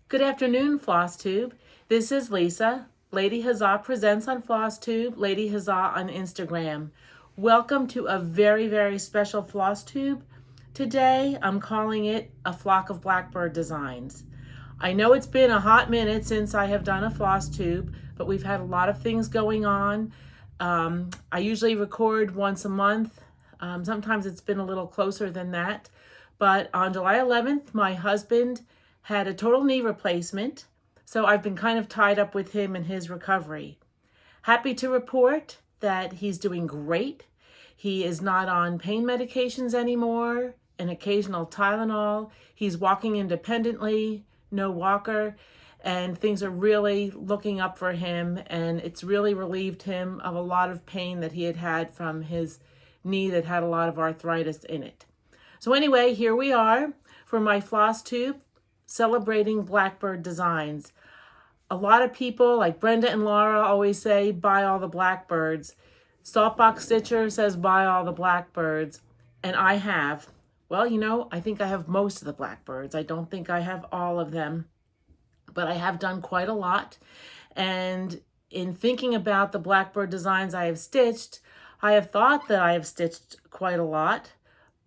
Good afternoon, Floss Tube. This is Lisa. Lady Huzzah presents on Floss Tube, Lady Huzzah on Instagram. Welcome to a very, very special Floss Tube. Today, I'm calling it a flock of Blackbird designs. I know it's been a hot minute since I have done a Floss Tube, but we've had a lot of things going on. I usually record once a month. Sometimes it's been a little closer than that. But on July 11th, my husband had a total knee replacement, so I've been kind of tied up with him in his recovery. Happy to report that he's doing great. He is not on pain medications anymore, an occasional Tylenol. He's walking independently, no walker, and things are really looking up for him, and it's really relieved him of a lot of pain that he had had from his knee that had a lot of arthritis in it. So anyway, here we are for my Floss Tube, celebrating Blackbird designs. A lot of people like Brenda and Laura always say, buy all the Blackbirds. Saltbox Stitcher says, buy all the Blackbirds. And I have. Well, I think I have most of the Blackbirds. I don't think I have all of them, but I have done quite a lot. And in thinking about the Blackbird designs I have stitched, I have thought that I have stitched quite a lot,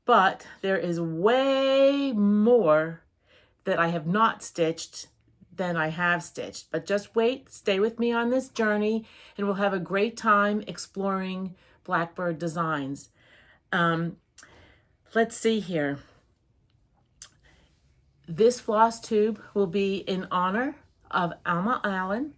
but there is way more that I have not stitched than I have stitched. But just wait, stay with me on this journey, and we'll have a great time exploring Blackbird designs. Let's see here. This Floss Tube will be in honor of Alma Allen.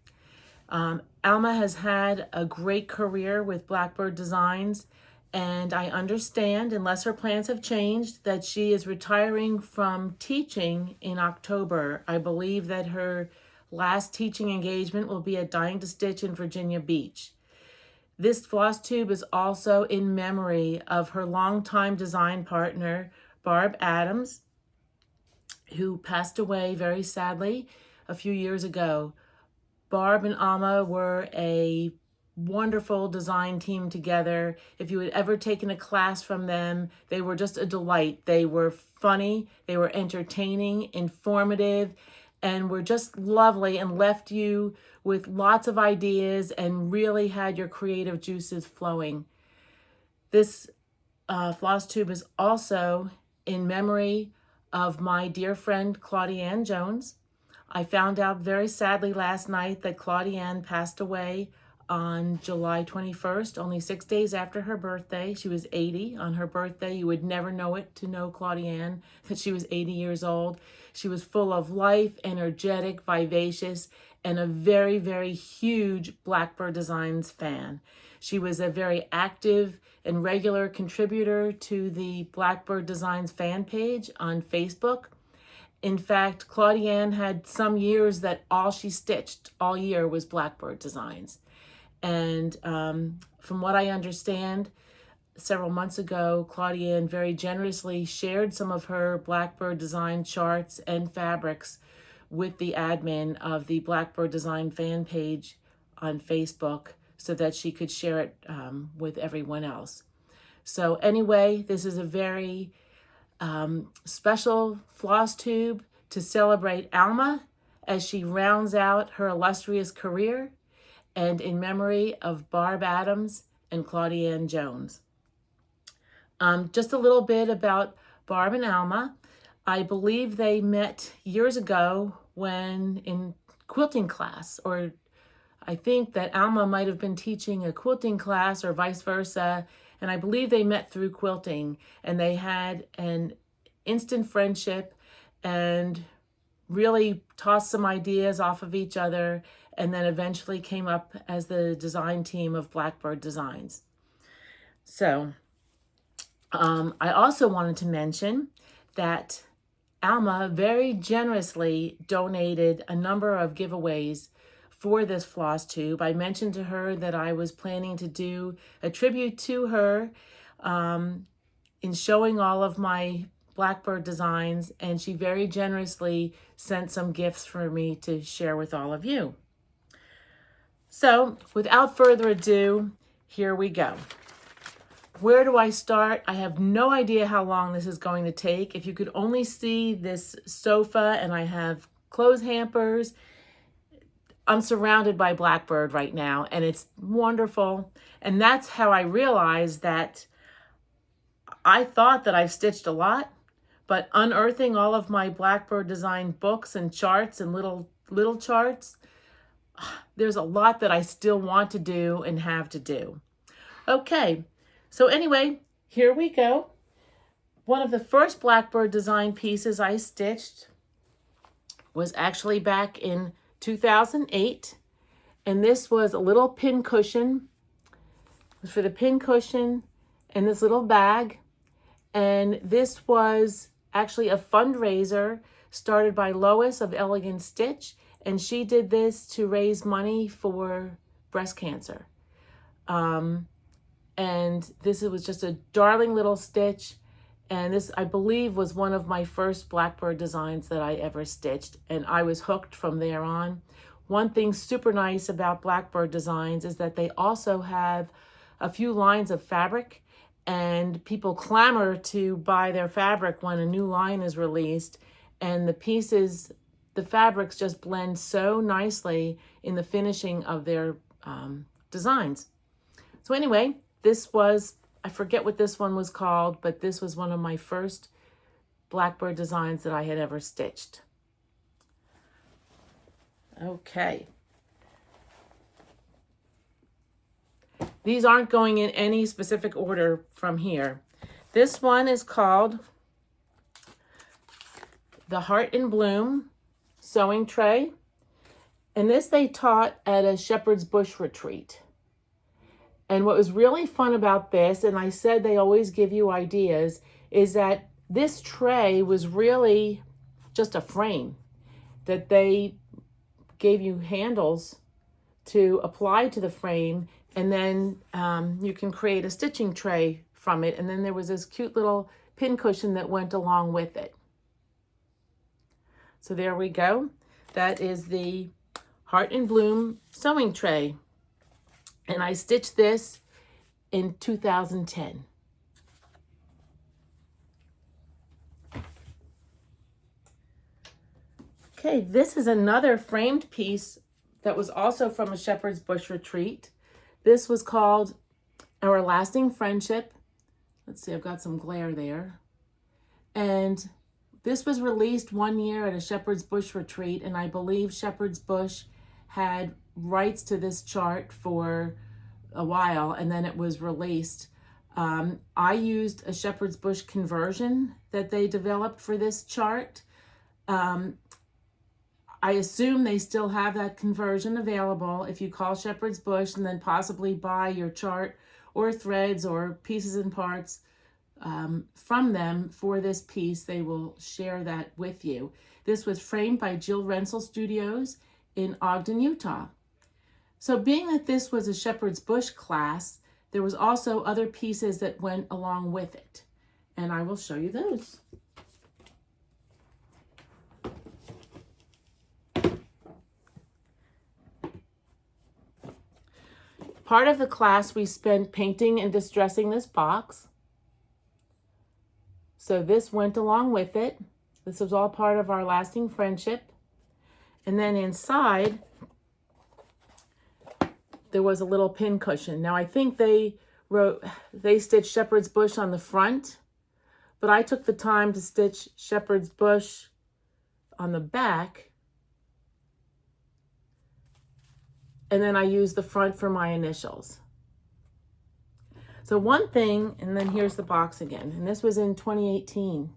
Alma has had a great career with Blackbird Designs, and I understand, unless her plans have changed, that she is retiring from teaching in October. I believe that her last teaching engagement will be at Dying to Stitch in Virginia Beach. This Floss Tube is also in memory of her longtime design partner, Barb Adams, who passed away very sadly a few years ago. Barb and Alma were a wonderful design team together. If you had ever taken a class from them, they were just a delight. They were funny, they were entertaining, informative, and were just lovely and left you with lots of ideas and really had your creative juices flowing. This Floss Tube is also in memory of my dear friend Claudianne Jones. I found out very sadly last night that Claudianne passed away on July 21st, only 6 days after her birthday. She was 80 on her birthday. You would never know it to know Claudianne, that she was 80 years old. She was full of life, energetic, vivacious, and a very, very huge Blackbird Designs fan. She was a very active and regular contributor to the Blackbird Designs fan page on Facebook. In fact, Claudianne had some years that all she stitched all year was Blackbird Designs. And from what I understand, several months ago, Claudianne very generously shared some of her Blackbird Design charts and fabrics with the admin of the Blackbird Design fan page on Facebook so that she could share it with everyone else. So anyway, this is a very special Floss Tube to celebrate Alma as she rounds out her illustrious career, and in memory of Barb Adams and Claudianne Jones. Just a little bit about Barb and Alma. I believe they met years ago when in quilting class, or I think that Alma might have been teaching a quilting class or vice versa, and I believe they met through quilting, and they had an instant friendship and really tossed some ideas off of each other, and then eventually came up as the design team of Blackbird Designs. So I also wanted to mention that Alma very generously donated a number of giveaways for this Floss Tube. I mentioned to her that I was planning to do a tribute to her in showing all of my Blackbird designs, and she very generously sent some gifts for me to share with all of you. So without further ado, here we go. Where do I start? I have no idea how long this is going to take. If you could only see this sofa, and I have clothes hampers. I'm surrounded by Blackbird right now, and it's wonderful. And that's how I realized that I thought that I've stitched a lot, but unearthing all of my Blackbird design books and charts and little charts, there's a lot that I still want to do and have to do. Okay, so anyway, here we go. One of the first Blackbird design pieces I stitched was actually back in 2008, and this was a little pin cushion. It was for the pin cushion and this little bag, and this was actually a fundraiser started by Lois of Elegant Stitch, and she did this to raise money for breast cancer. And this was just a darling little stitch. And this, I believe, was one of my first Blackbird designs that I ever stitched. And I was hooked from there on. One thing super nice about Blackbird designs is that they also have a few lines of fabric. And people clamor to buy their fabric when a new line is released. And the pieces, the fabrics just blend so nicely in the finishing of their designs. So anyway, this was, I forget what this one was called, but this was one of my first Blackbird designs that I had ever stitched. Okay. These aren't going in any specific order from here. This one is called the Heart in Bloom Sewing Tray. And this they taught at a Shepherd's Bush retreat. And what was really fun about this, and I said they always give you ideas, is that this tray was really just a frame that they gave you handles to apply to the frame, and then you can create a stitching tray from it. And then there was this cute little pin cushion that went along with it. So there we go. That is the Heart in Bloom sewing tray. And I stitched this in 2010. Okay, this is another framed piece that was also from a Shepherd's Bush retreat. This was called Our Lasting Friendship. Let's see, I've got some glare there. And this was released one year at a Shepherd's Bush retreat, and I believe Shepherd's Bush had rights to this chart for a while, and then it was released. I used a Shepherd's Bush conversion that they developed for this chart. I assume they still have that conversion available. If you call Shepherd's Bush and then possibly buy your chart or threads or pieces and parts from them for this piece, they will share that with you. This was framed by Jill Rensel Studios in Ogden, Utah. So being that this was a Shepherd's Bush class, there was also other pieces that went along with it. And I will show you those. Part of the class we spent painting and distressing this box. So this went along with it. This was all part of our lasting friendship. And then inside, there was a little pin cushion. Now I think they stitched Shepherd's Bush on the front, but I took the time to stitch Shepherd's Bush on the back. And then I used the front for my initials. So one thing, and then here's the box again, and this was in 2018.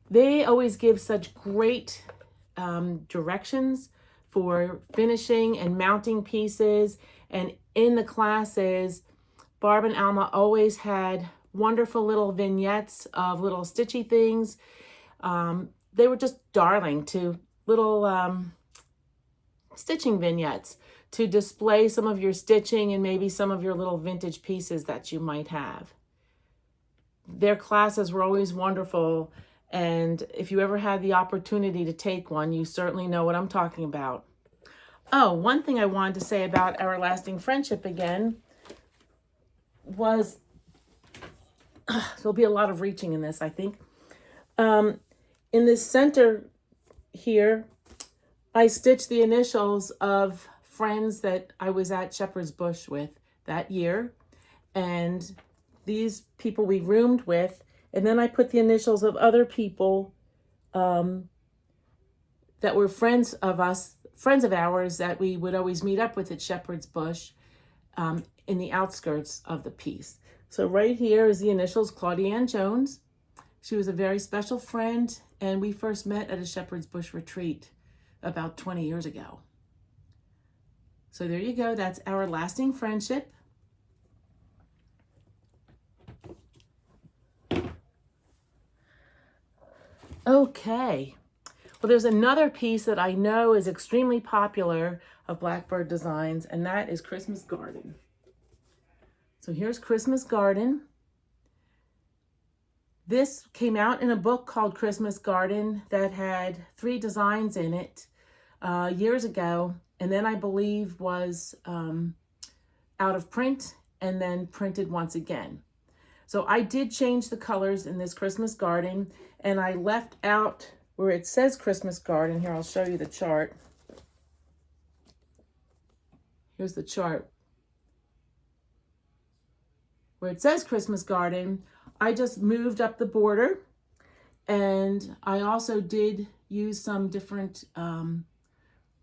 They always give such great directions for finishing and mounting pieces. And in the classes, Barb and Alma always had wonderful little vignettes of little stitchy things. They were just darling to little stitching vignettes to display some of your stitching and maybe some of your little vintage pieces that you might have. Their classes were always wonderful, and if you ever had the opportunity to take one, you certainly know what I'm talking about. Oh, one thing I wanted to say about Our Lasting Friendship again was, there'll be a lot of reaching in this, I think. In this center here, I stitched the initials of friends that I was at Shepherd's Bush with that year. And these people we roomed with. And then I put the initials of other people that were friends of ours that we would always meet up with at Shepherd's Bush in the outskirts of the piece. So right here is the initials, Claudianne Jones. She was a very special friend, and we first met at a Shepherd's Bush retreat about 20 years ago. So there you go. That's our lasting friendship. Okay. Well, there's another piece that I know is extremely popular of Blackbird Designs, and that is Christmas Garden. So here's Christmas Garden. This came out in a book called Christmas Garden that had 3 designs in it years ago, and then I believe was out of print and then printed once again. So I did change the colors in this Christmas Garden, and I left out where it says Christmas Garden. Here, I'll show you the chart. Here's the chart. Where it says Christmas Garden, I just moved up the border, and I also did use some different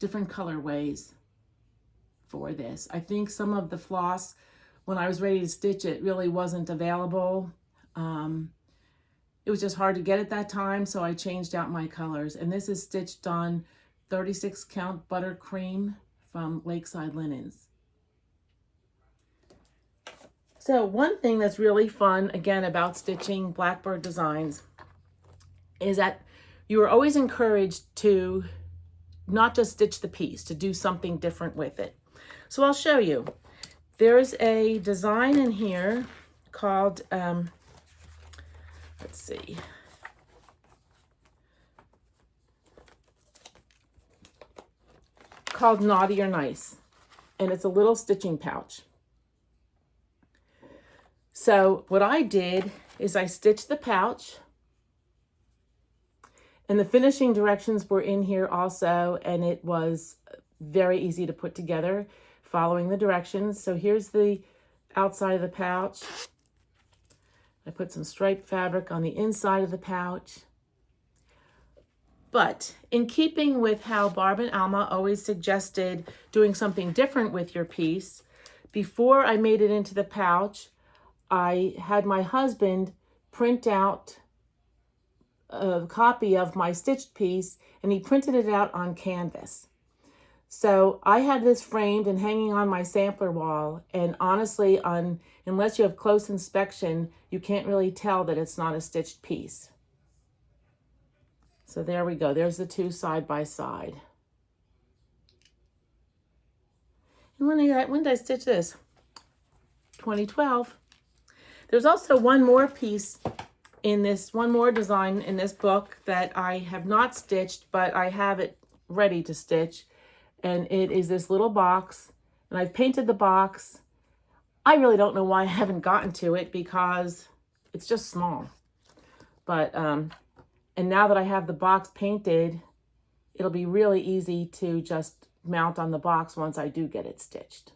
colorways for this. I think some of the floss, when I was ready to stitch it, really wasn't available. It was just hard to get at that time, so I changed out my colors. And this is stitched on 36 count Buttercream from Lakeside Linens. So one thing that's really fun, again, about stitching Blackbird Designs is that you are always encouraged to not just stitch the piece, to do something different with it. So I'll show you. There's a design in here called, let's see. Called Naughty or Nice. And it's a little stitching pouch. So what I did is I stitched the pouch, and the finishing directions were in here also, and it was very easy to put together following the directions. So here's the outside of the pouch. I put some striped fabric on the inside of the pouch. But in keeping with how Barb and Alma always suggested doing something different with your piece, before I made it into the pouch, I had my husband print out a copy of my stitched piece, and he printed it out on canvas. So I had this framed and hanging on my sampler wall, and honestly, unless you have close inspection, you can't really tell that it's not a stitched piece. So there we go. There's the 2 side by side. And when did I stitch this? 2012. There's also one more piece in this, one more design in this book that I have not stitched, but I have it ready to stitch. And it is this little box, and I've painted the box. I really don't know why I haven't gotten to it, because it's just small. But, and now that I have the box painted, it'll be really easy to just mount on the box once I do get it stitched.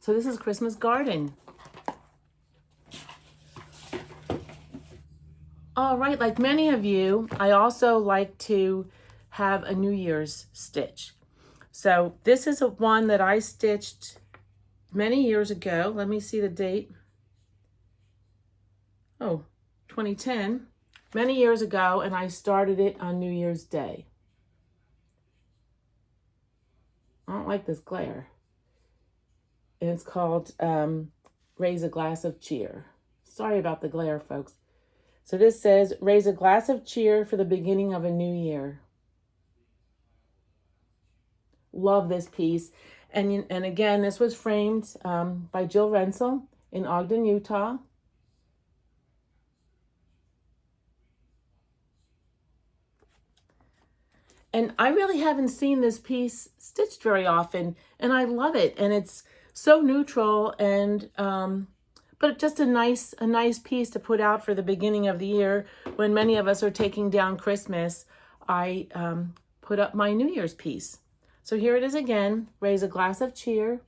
So this is Christmas Garden. All right, like many of you, I also like to have a New Year's stitch. So this is one that I stitched many years ago. Let me see the date. Oh, 2010, many years ago, and I started it on New Year's Day. I don't like this glare. And it's called Raise a Glass of Cheer. Sorry about the glare, folks. So this says, raise a glass of cheer for the beginning of a new year. Love this piece. And again, this was framed by Jill Rensel in Ogden, Utah. And I really haven't seen this piece stitched very often, and I love it. And it's so neutral, and but just a nice piece to put out for the beginning of the year when many of us are taking down Christmas. I put up my New Year's piece. So here it is again, raise a glass of cheer.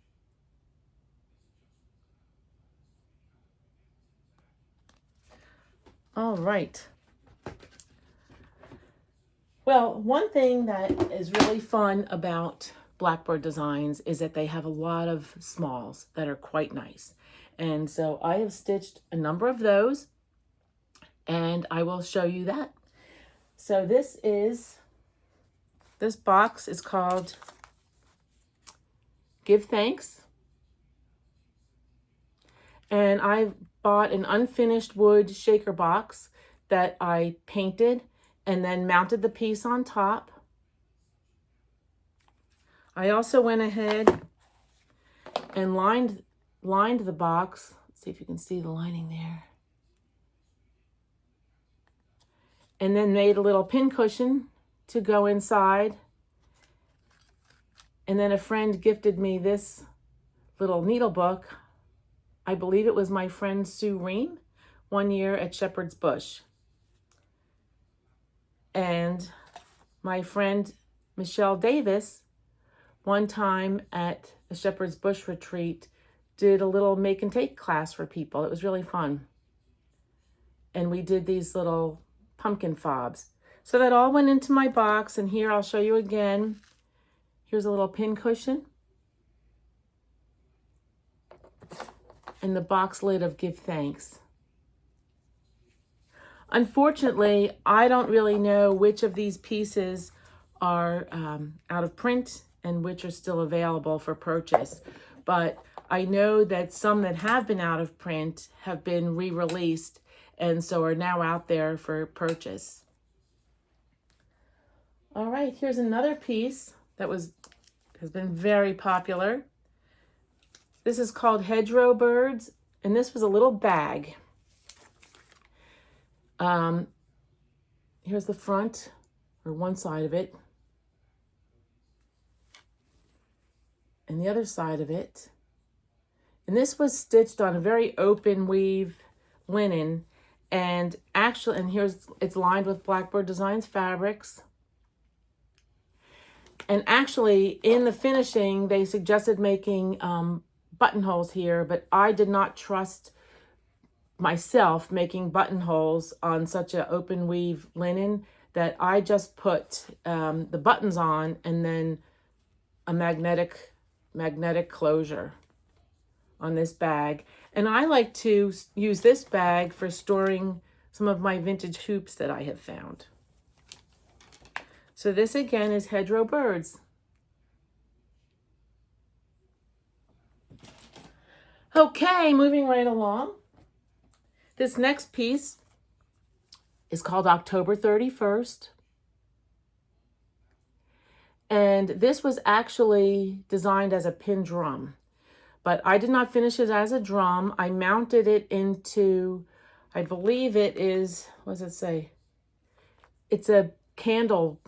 All right. Well, one thing that is really fun about Blackbird Designs is that they have a lot of smalls that are quite nice. And so I have stitched a number of those, and I will show you that. So this box is called Give Thanks. And I bought an unfinished wood shaker box that I painted and then mounted the piece on top. I also went ahead and lined the box. Let's see if you can see the lining there. And then made a little pin cushion to go inside. And then a friend gifted me this little needle book. I believe it was my friend Sue Ream, one year at Shepherd's Bush. And my friend Michelle Davis, one time at the Shepherd's Bush retreat, did a little make and take class for people. It was really fun. And we did these little pumpkin fobs. So that all went into my box, and here I'll show you again. Here's a little pin cushion. And the box lid of Give Thanks. Unfortunately, I don't really know which of these pieces are out of print and which are still available for purchase. But I know that some that have been out of print have been re-released and so are now out there for purchase. All right, here's another piece that has been very popular. This is called Hedgerow Birds, and this was a little bag. Here's the front, or one side of it, and the other side of it. And this was stitched on a very open weave linen, and it's lined with Blackbird Designs fabrics. And actually, in the finishing, they suggested making buttonholes here, but I did not trust myself making buttonholes on such an open weave linen that I just put the buttons on and then a magnetic closure on this bag. And I like to use this bag for storing some of my vintage hoops that I have found. So this again is Hedgerow Birds. Okay, moving right along. This next piece is called October 31st. And this was actually designed as a pin drum, but I did not finish it as a drum. I mounted it into, I believe it is, what does it say? It's a candle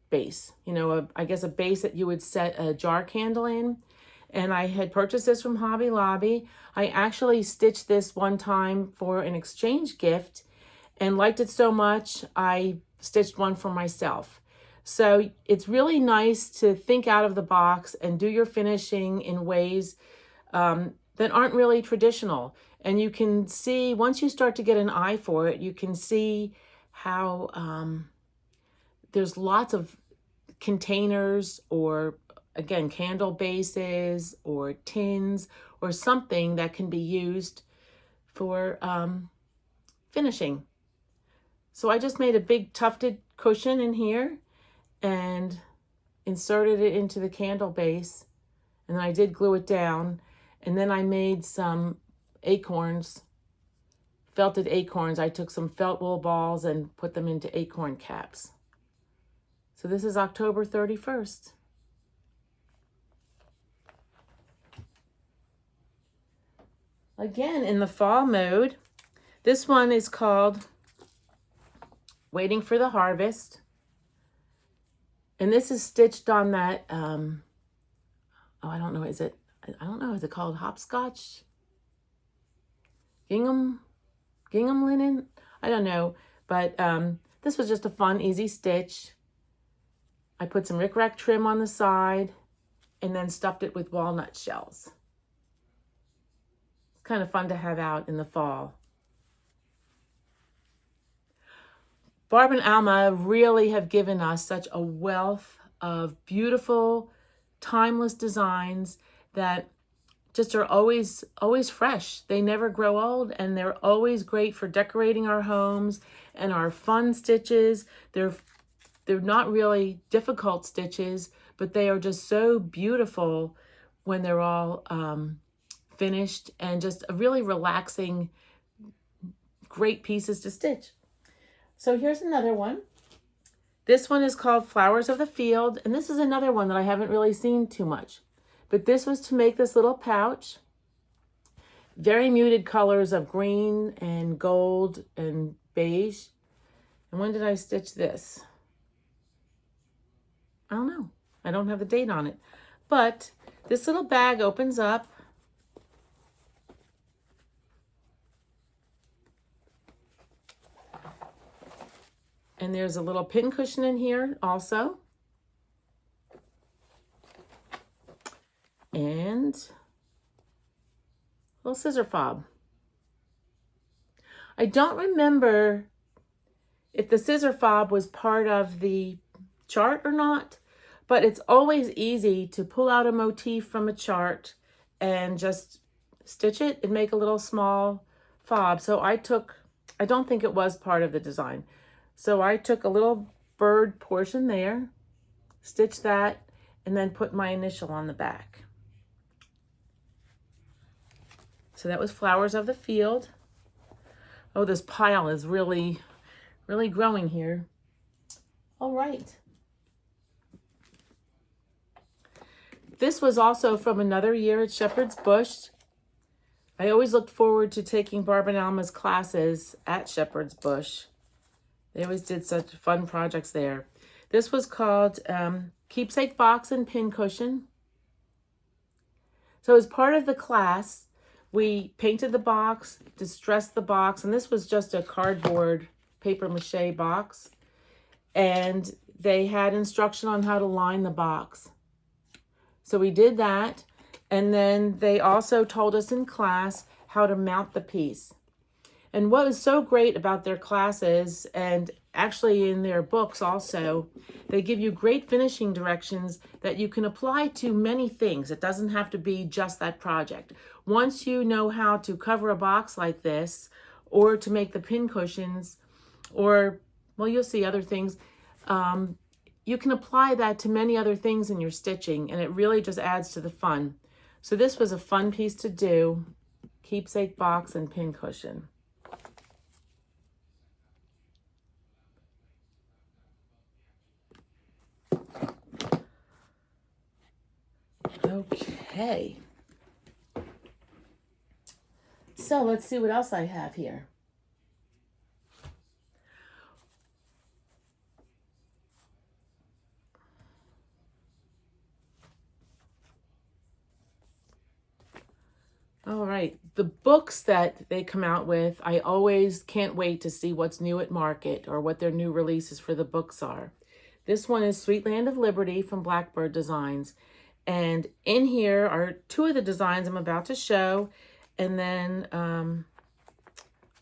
base, I guess a base that you would set a jar candle in. And I had purchased this from Hobby Lobby. I actually stitched this one time for an exchange gift and liked it so much, I stitched one for myself. So it's really nice to think out of the box and do your finishing in ways that aren't really traditional. And you can see, once you start to get an eye for it, you can see how there's lots of containers or, again, candle bases or tins or something that can be used for finishing. So I just made a big tufted cushion in here and inserted it into the candle base, and then I did glue it down, and then I made some acorns, felted acorns. I took some felt wool balls and put them into acorn caps. So this is October 31st. Again, in the fall mode, this one is called Waiting for the Harvest. And this is stitched on that, I don't know, is it called hopscotch? Gingham linen? I don't know, but this was just a fun, easy stitch. I put some rickrack trim on the side and then stuffed it with walnut shells. It's kind of fun to have out in the fall. Barb and Alma really have given us such a wealth of beautiful, timeless designs that just are always fresh. They never grow old, and they're always great for decorating our homes and our fun stitches. They're not really difficult stitches, but they are just so beautiful when they're all finished, and just a really relaxing, great pieces to stitch. So here's another one. This one is called Flowers of the Field, and this is another one that I haven't really seen too much. But this was to make this little pouch. Very muted colors of green and gold and beige. And when did I stitch this? I don't know. I don't have the date on it. But this little bag opens up. And there's a little pin cushion in here also. And a little scissor fob. I don't remember if the scissor fob was part of the chart or not, but it's always easy to pull out a motif from a chart and just stitch it and make a little small fob. So I don't think it was part of the design. So I took a little bird portion there, stitched that, and then put my initial on the back. So that was Flowers of the Field. Oh, this pile is really growing here. All right. This was also from another year at Shepherd's Bush. I always looked forward to taking Barb and Alma's classes at Shepherd's Bush. They always did such fun projects there. This was called Keepsake Box and Pin Cushion. So as part of the class, we painted the box, distressed the box, and this was just a cardboard paper mache box. And they had instruction on how to line the box. So we did that, and then they also told us in class how to mount the piece. And what was so great about their classes, and actually in their books also, they give you great finishing directions that you can apply to many things. It doesn't have to be just that project. Once you know how to cover a box like this, or to make the pin cushions, or, well, you'll see other things, you can apply that to many other things in your stitching, and it really just adds to the fun. So this was a fun piece to do, Keepsake Box and Pin Cushion. Okay. So let's see what else I have here. All right, the books that they come out with, I always can't wait to see what's new at market or what their new releases for the books are. This one is Sweet Land of Liberty from Blackbird Designs. And in here are two of the designs I'm about to show, and then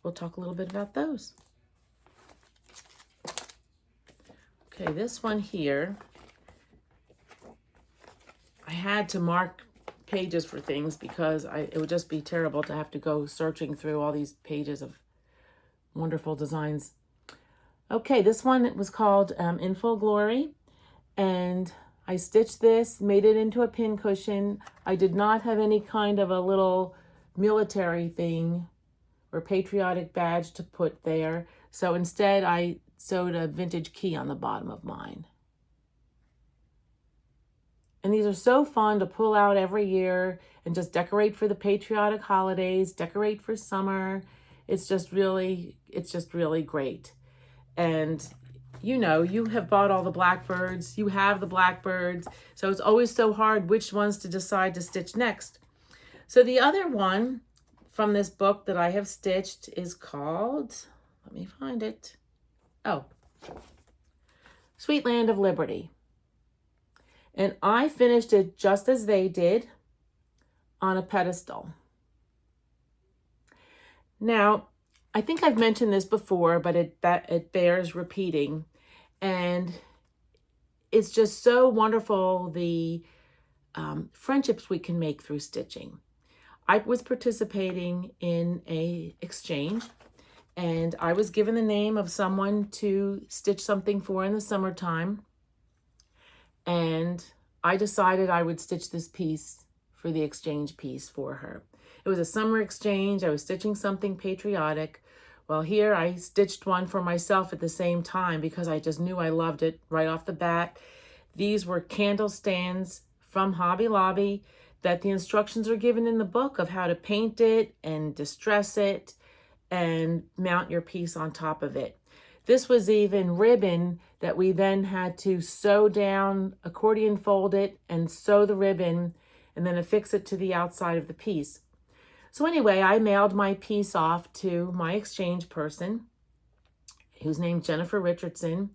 we'll talk a little bit about those. Okay, this one here, I had to mark pages for things because it would just be terrible to have to go searching through all these pages of wonderful designs. Okay, this one was called In Full Glory, and I stitched this, made it into a pin cushion. I did not have any kind of a little military thing or patriotic badge to put there. So instead I sewed a vintage key on the bottom of mine. And these are so fun to pull out every year and just decorate for the patriotic holidays, decorate for summer. It's just really great. And you know, you have bought all the Blackbirds, you have the Blackbirds, so it's always so hard which ones to decide to stitch next. So the other one from this book that I have stitched is called, let me find it. Oh, Sweet Land of Liberty. And I finished it just as they did, on a pedestal. Now, I think I've mentioned this before, but it bears repeating. And it's just so wonderful, the friendships we can make through stitching. I was participating in a exchange, and I was given the name of someone to stitch something for in the summertime. And I decided I would stitch this piece for the exchange piece for her. It was a summer exchange. I was stitching something patriotic. Well, here I stitched one for myself at the same time because I just knew I loved it right off the bat. These were candle stands from Hobby Lobby that the instructions are given in the book of how to paint it and distress it and mount your piece on top of it. This was even ribbon that we then had to sew down, accordion fold it, and sew the ribbon, and then affix it to the outside of the piece. So anyway, I mailed my piece off to my exchange person, who's named Jennifer Richardson.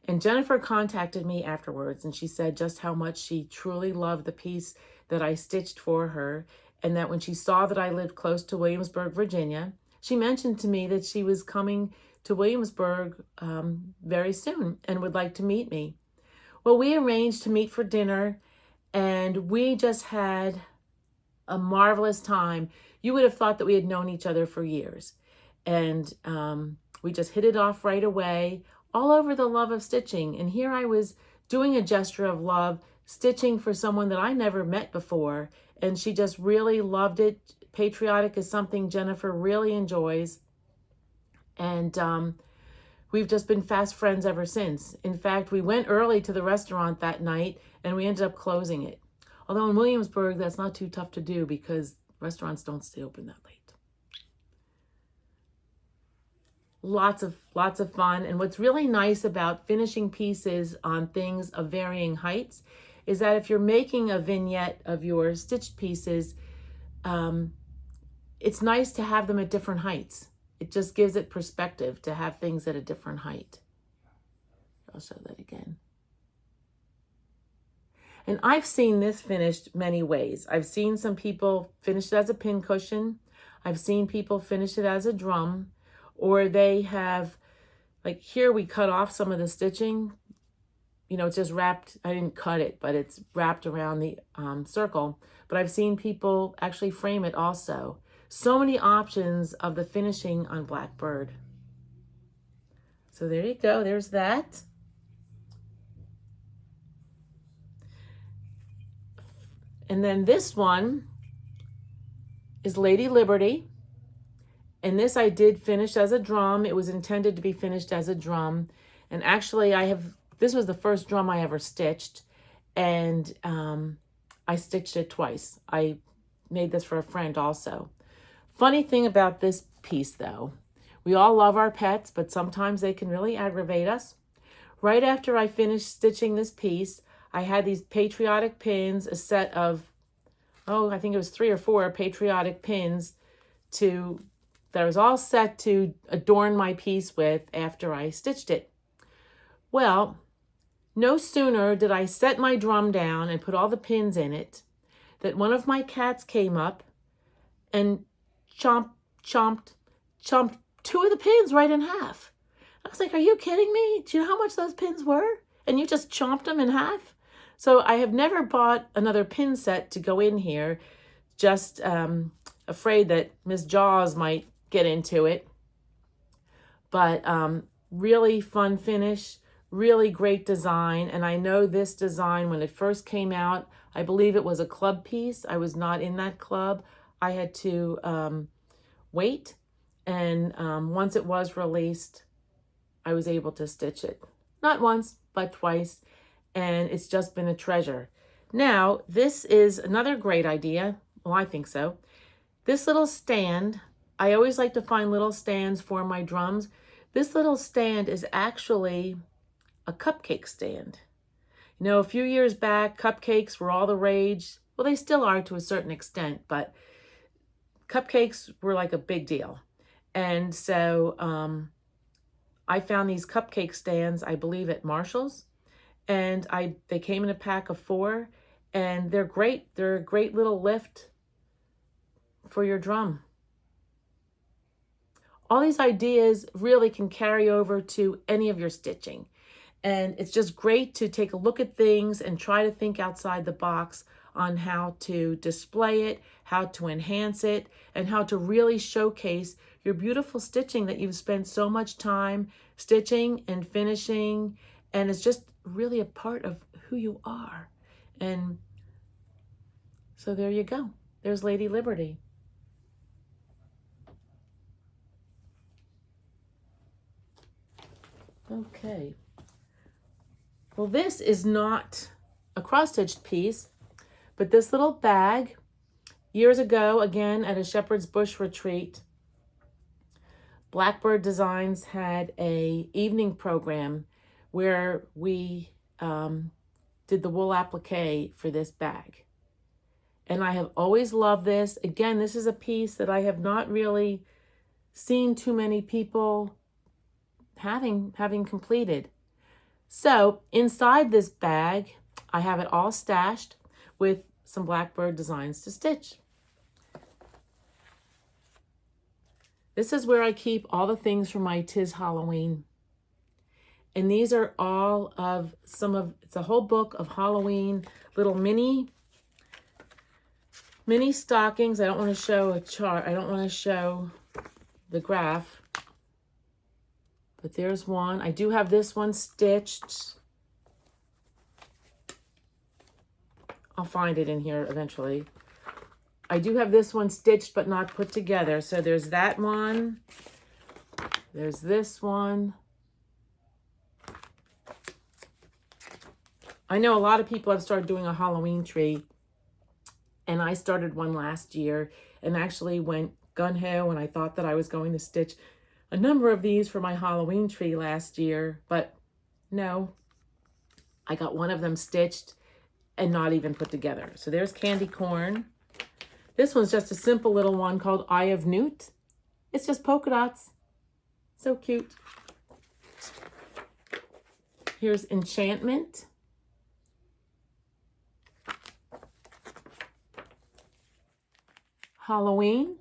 And Jennifer contacted me afterwards, and she said just how much she truly loved the piece that I stitched for her, and that when she saw that I lived close to Williamsburg, Virginia, she mentioned to me that she was coming to Williamsburg very soon and would like to meet me. Well, we arranged to meet for dinner, and we just had a marvelous time. You would have thought that we had known each other for years. And we just hit it off right away, all over the love of stitching. And here I was doing a gesture of love, stitching for someone that I never met before. And she just really loved it. Patriotic is something Jennifer really enjoys. And we've just been fast friends ever since. In fact, we went early to the restaurant that night and we ended up closing it. Although in Williamsburg, that's not too tough to do because restaurants don't stay open that late. Lots of fun. And what's really nice about finishing pieces on things of varying heights is that if you're making a vignette of your stitched pieces, it's nice to have them at different heights. It just gives it perspective to have things at a different height. I'll show that again. And I've seen this finished many ways. I've seen some people finish it as a pincushion. I've seen people finish it as a drum, or they have, like here we cut off some of the stitching. You know, it's just wrapped, I didn't cut it, but it's wrapped around the circle. But I've seen people actually frame it also. So many options of the finishing on Blackbird. So there you go, there's that. And then this one is Lady Liberty. And this I did finish as a drum. It was intended to be finished as a drum. And actually this was the first drum I ever stitched. And I stitched it twice. I made this for a friend also. Funny thing about this piece though, we all love our pets, but sometimes they can really aggravate us. Right after I finished stitching this piece, I had these patriotic pins, a set of, I think it was 3 or 4 patriotic pins that I was all set to adorn my piece with after I stitched it. Well, no sooner did I set my drum down and put all the pins in it, that one of my cats came up and chomped 2 of the pins right in half. I was like, are you kidding me? Do you know how much those pins were? And you just chomped them in half? So I have never bought another pin set to go in here, just afraid that Miss Jaws might get into it. But really fun finish, really great design. And I know this design, when it first came out, I believe it was a club piece. I was not in that club. I had to wait. And once it was released, I was able to stitch it. Not once, but twice. And it's just been a treasure. Now, this is another great idea. Well, I think so. This little stand, I always like to find little stands for my drums. This little stand is actually a cupcake stand. You know, a few years back, cupcakes were all the rage. Well, they still are to a certain extent, but cupcakes were like a big deal. And so I found these cupcake stands, I believe at Marshall's. and they came in a pack of 4, and they're great. They're a great little lift for your drum. All these ideas really can carry over to any of your stitching. And it's just great to take a look at things and try to think outside the box on how to display it, how to enhance it, and how to really showcase your beautiful stitching that you've spent so much time stitching and finishing, and it's just really a part of who you are. And so there you go. There's Lady Liberty. Okay. Well, this is not a cross-stitched piece, but this little bag, years ago, again, at a Shepherd's Bush retreat, Blackbird Designs had a evening program where we did the wool applique for this bag. And I have always loved this. Again, this is a piece that I have not really seen too many people having completed. So inside this bag, I have it all stashed with some Blackbird Designs to stitch. This is where I keep all the things from my 'Tis Halloween. And these are all of it's a whole book of Halloween little mini stockings. I don't want to show a chart. I don't want to show the graph. But there's one. I do have this one stitched. I'll find it in here eventually. I do have this one stitched but not put together. So there's that one. There's this one. I know a lot of people have started doing a Halloween tree. And I started one last year and actually went gung-ho, and I thought that I was going to stitch a number of these for my Halloween tree last year, but no, I got one of them stitched and not even put together. So there's Candy Corn. This one's just a simple little one called Eye of Newt. It's just polka dots. So cute. Here's Enchantment. Halloween.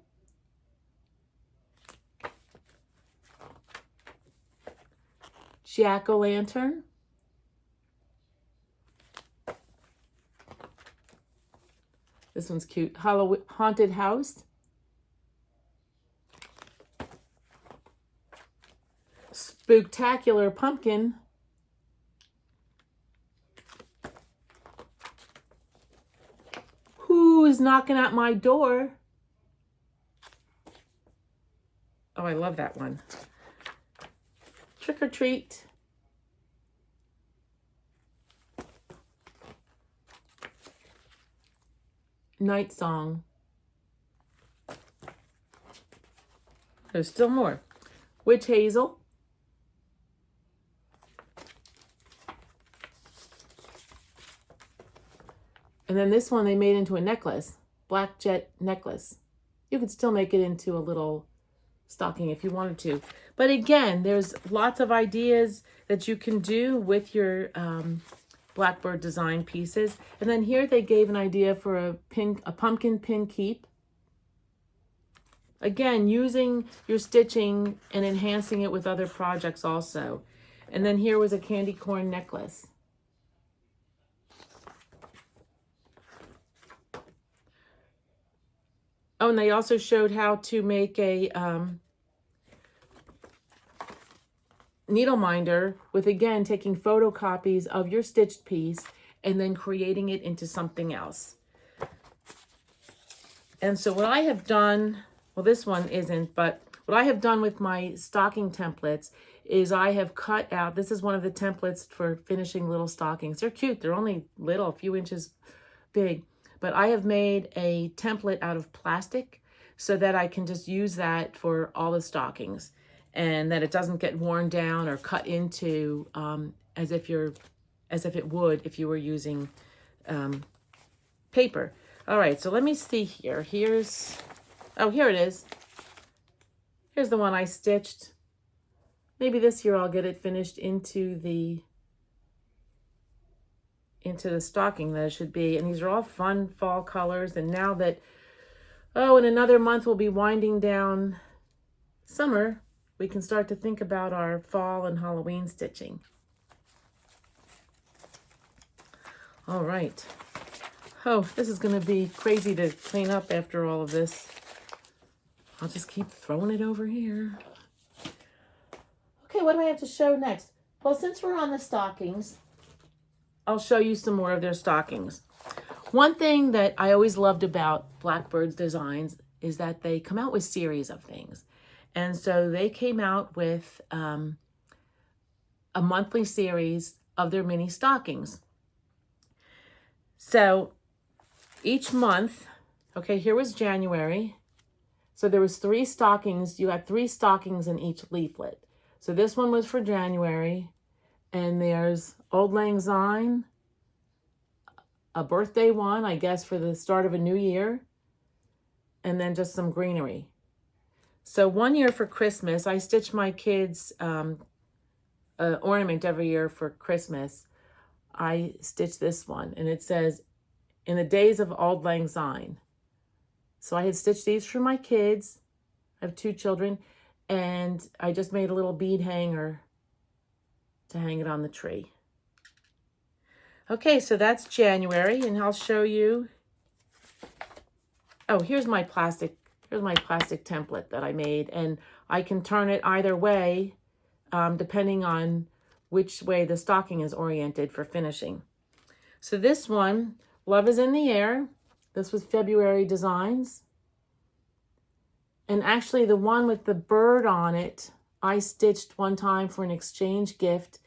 Jack-o'-lantern. This one's cute. Haunted House. Spooktacular Pumpkin. Who is knocking at my door? Oh, I love that one. Trick or Treat. Night Song. There's still more. Witch Hazel. And then this one they made into a necklace. Black Jet necklace. You could still make it into a little stocking if you wanted to. But again, there's lots of ideas that you can do with your Blackbird design pieces. And then here they gave an idea for a pumpkin pin keep. Again, using your stitching and enhancing it with other projects also. And then here was a candy corn necklace. Oh, and they also showed how to make a needle minder with, again, taking photocopies of your stitched piece and then creating it into something else. And so what I have done, well, this one isn't, but what I have done with my stocking templates is I have cut out, this is one of the templates for finishing little stockings. They're cute. They're only little, a few inches big. But I have made a template out of plastic so that I can just use that for all the stockings and that it doesn't get worn down or cut into as if it would if you were using paper. All right, so let me see here. Here it is. Here's the one I stitched. Maybe this year I'll get it finished into the into the stocking that it should be. And these are all fun fall colors. And now that, oh, in another month we'll be winding down summer, we can start to think about our fall and Halloween stitching. All right. Oh, this is going to be crazy to clean up after all of this. I'll just keep throwing it over here. Okay, what do I have to show next? Well, since we're on the stockings, I'll show you some more of their stockings. One thing that I always loved about Blackbird Designs is that they come out with series of things. And so they came out with a monthly series of their mini stockings. So each month, okay, here was January. So there was 3 stockings. You had 3 stockings in each leaflet. So this one was for January. And there's Auld Lang Syne, a birthday one, I guess, for the start of a new year. And then just some greenery. So one year for Christmas, I stitched my kids' ornament every year for Christmas. I stitched this one, and it says, "In the days of Auld Lang Syne." So I had stitched these for my kids. I have 2 children, and I just made a little bead hanger to hang it on the tree. Okay, so that's January, and I'll show you. Oh, here's my plastic template that I made, and I can turn it either way, depending on which way the stocking is oriented for finishing. So this one, Love is in the Air. This was February Designs. And actually the one with the bird on it, I stitched one time for an exchange gift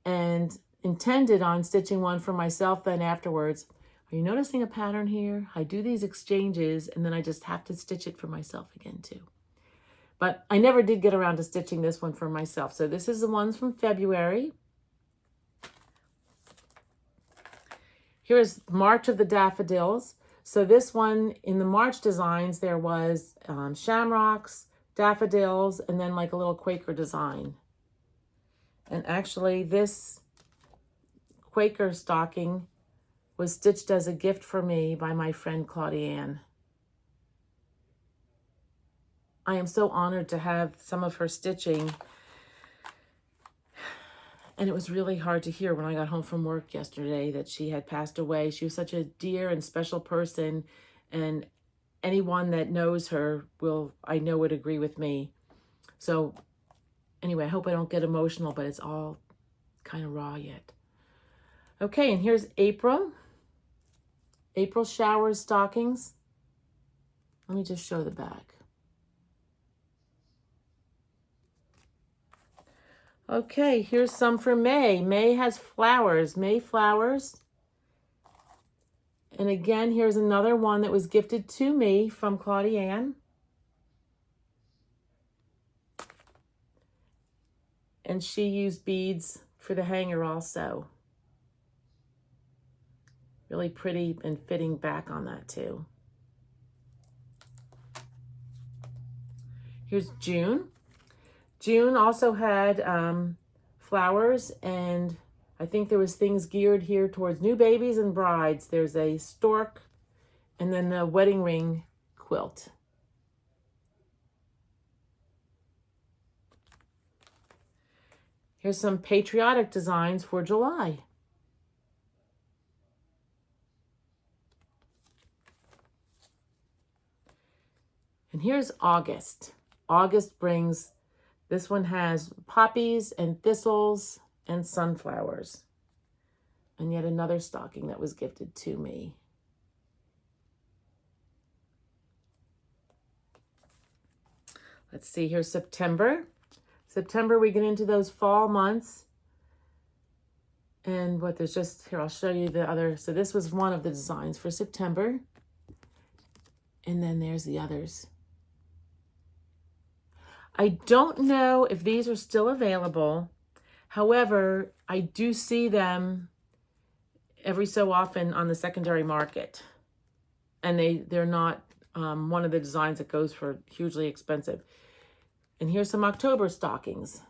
and intended on stitching one for myself then afterwards. Are you noticing a pattern here? I do these exchanges and then I just have to stitch it for myself again too. But I never did get around to stitching this one for myself. So this is the ones from February. Here is March of the Daffodils. So this one, in the March designs, there was shamrocks, daffodils, and then like a little Quaker design. And actually this Quaker stocking was stitched as a gift for me by my friend Claudianne. I am so honored to have some of her stitching. And it was really hard to hear when I got home from work yesterday that she had passed away. She was such a dear and special person, and anyone that knows her will, I know, would agree with me. So anyway, I hope I don't get emotional, but it's all kind of raw yet. Okay, and here's April. April Showers stockings. Let me just show the back. Okay, here's some for May. May has flowers, May flowers. And again, here's another one that was gifted to me from Claudianne. And she used beads for the hanger also. Really pretty and fitting back on that too. Here's June. June also had flowers, and I think there was things geared here towards new babies and brides. There's a stork and then the wedding ring quilt. Here's some Patriotic designs for July. And here's August. August brings, this one has poppies and thistles and sunflowers. And yet another stocking that was gifted to me. Let's see, here's September. September, we get into those fall months. And what there's just, here, I'll show you the other. So this was one of the designs for September. And then there's the others. I don't know if these are still available. However, I do see them every so often on the secondary market. And they're not one of the designs that goes for hugely expensive. And here's some October stockings.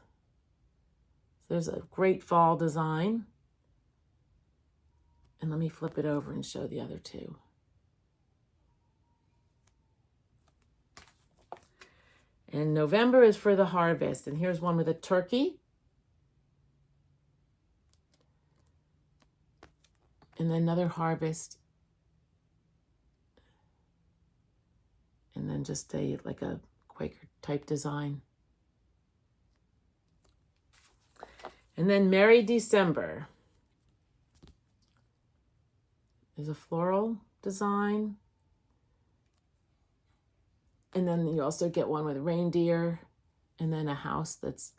There's a great fall design. And let me flip it over and show the other two. And November is for the harvest. And here's one with a turkey. And then another harvest. And then just like a Quaker type design. And then Merry December. There's a floral design. And then you also get one with reindeer and then a house that's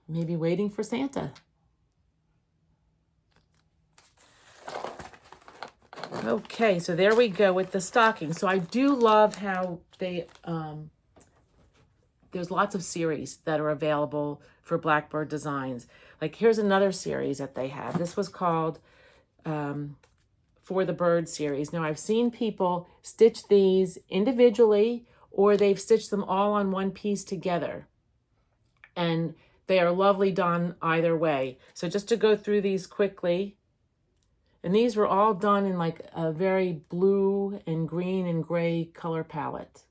maybe waiting for Santa. Okay, so there we go with the stocking. So I do love how they, there's lots of series that are available for Blackbird Designs. Like here's another series that they have. This was called For the Bird series. Now I've seen people stitch these individually or they've stitched them all on one piece together. And they are lovely done either way. So just to go through these quickly, and these were all done in like a very blue and green and gray color palette.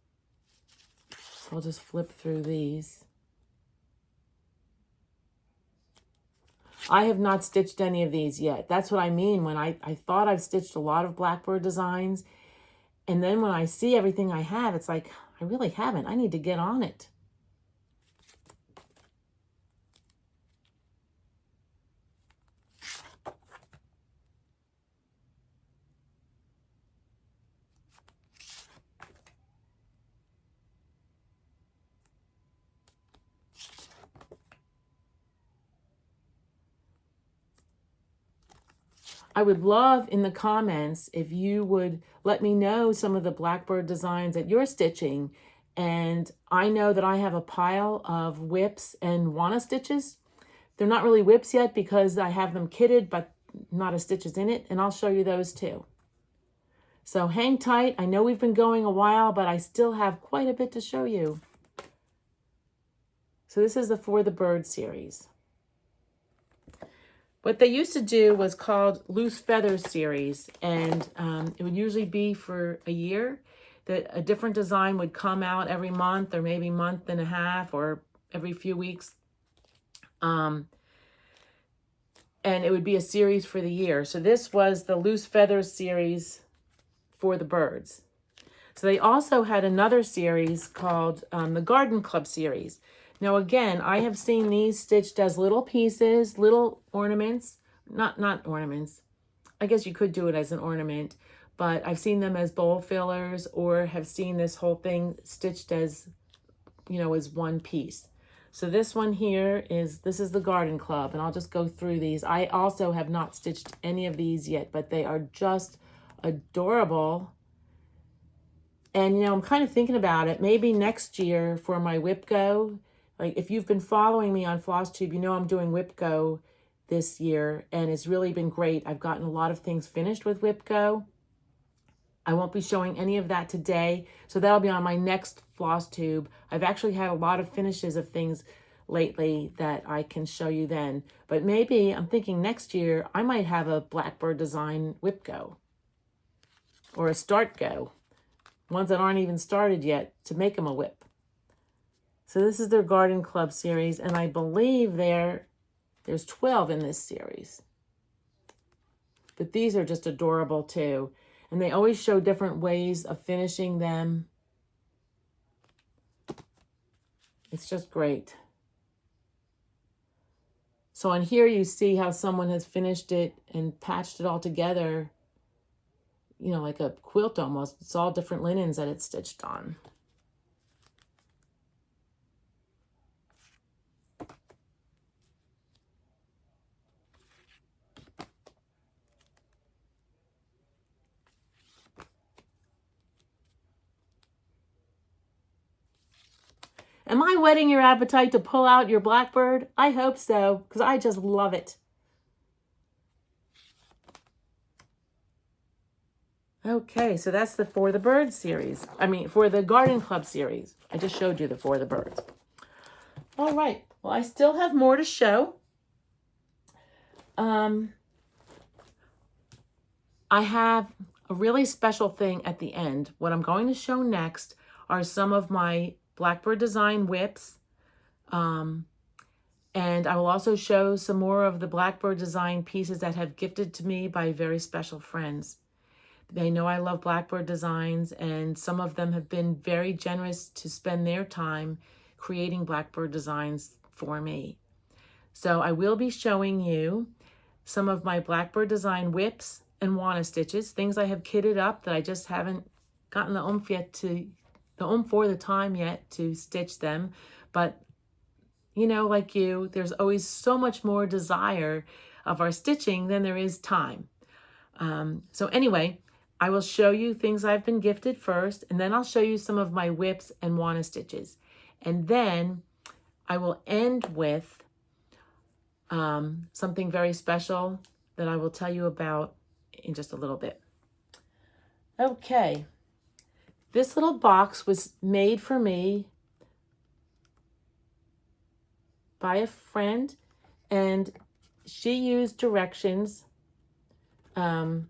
So I'll just flip through these. I have not stitched any of these yet. That's what I mean when I thought I've stitched a lot of Blackbird Designs. And then when I see everything I have, it's like, I really haven't. I need to get on it. I would love in the comments if you would let me know some of the Blackbird designs that you're stitching. And I know that I have a pile of whips and wanna stitches. They're not really whips yet because I have them kitted, but not a stitches in it. And I'll show you those too. So hang tight. I know we've been going a while, but I still have quite a bit to show you. So this is the For the Bird series. What they used to do was called Loose Feathers series, and it would usually be for a year that a different design would come out every month or maybe month and a half or every few weeks. And it would be a series for the year. So this was the Loose Feathers series for the birds. So they also had another series called the Garden Club series. Now again, I have seen these stitched as little pieces, little ornaments, not ornaments. I guess you could do it as an ornament, but I've seen them as bowl fillers or have seen this whole thing stitched as, you know, as one piece. So this one here this is the Garden Club, and I'll just go through these. I also have not stitched any of these yet, but they are just adorable. And, you know, I'm kind of thinking about it. Maybe next year for my Whip Go, like if you've been following me on Floss Tube, you know I'm doing Whip Go this year, and it's really been great. I've gotten a lot of things finished with Whip Go. I won't be showing any of that today, so that'll be on my next Floss Tube. I've actually had a lot of finishes of things lately that I can show you then. But maybe I'm thinking next year I might have a Blackbird Design Whip Go or a Start Go, ones that aren't even started yet, to make them a whip. So this is their Garden Club series, and I believe there's 12 in this series. But these are just adorable too. And they always show different ways of finishing them. It's just great. So on here you see how someone has finished it and patched it all together, you know, like a quilt almost. It's all different linens that it's stitched on. Am I whetting your appetite to pull out your Blackbird? I hope so, because I just love it. Okay, so that's the For the Bird series. I mean, for the Garden Club series. I just showed you the For the Birds. All right, well, I still have more to show. I have a really special thing at the end. What I'm going to show next are some of my Blackbird Design whips. And I will also show some more of the Blackbird Design pieces that have gifted to me by very special friends. They know I love Blackbird Designs, and some of them have been very generous to spend their time creating Blackbird Designs for me. So I will be showing you some of my Blackbird Design whips and wanna stitches, things I have kitted up that I just haven't gotten the oomph or the time yet to stitch them. But you know, like you, there's always so much more desire of our stitching than there is time. So anyway, I will show you things I've been gifted first, and then I'll show you some of my whips and wanna stitches. And then I will end with something very special that I will tell you about in just a little bit. Okay, this little box was made for me by a friend, and she used directions. Her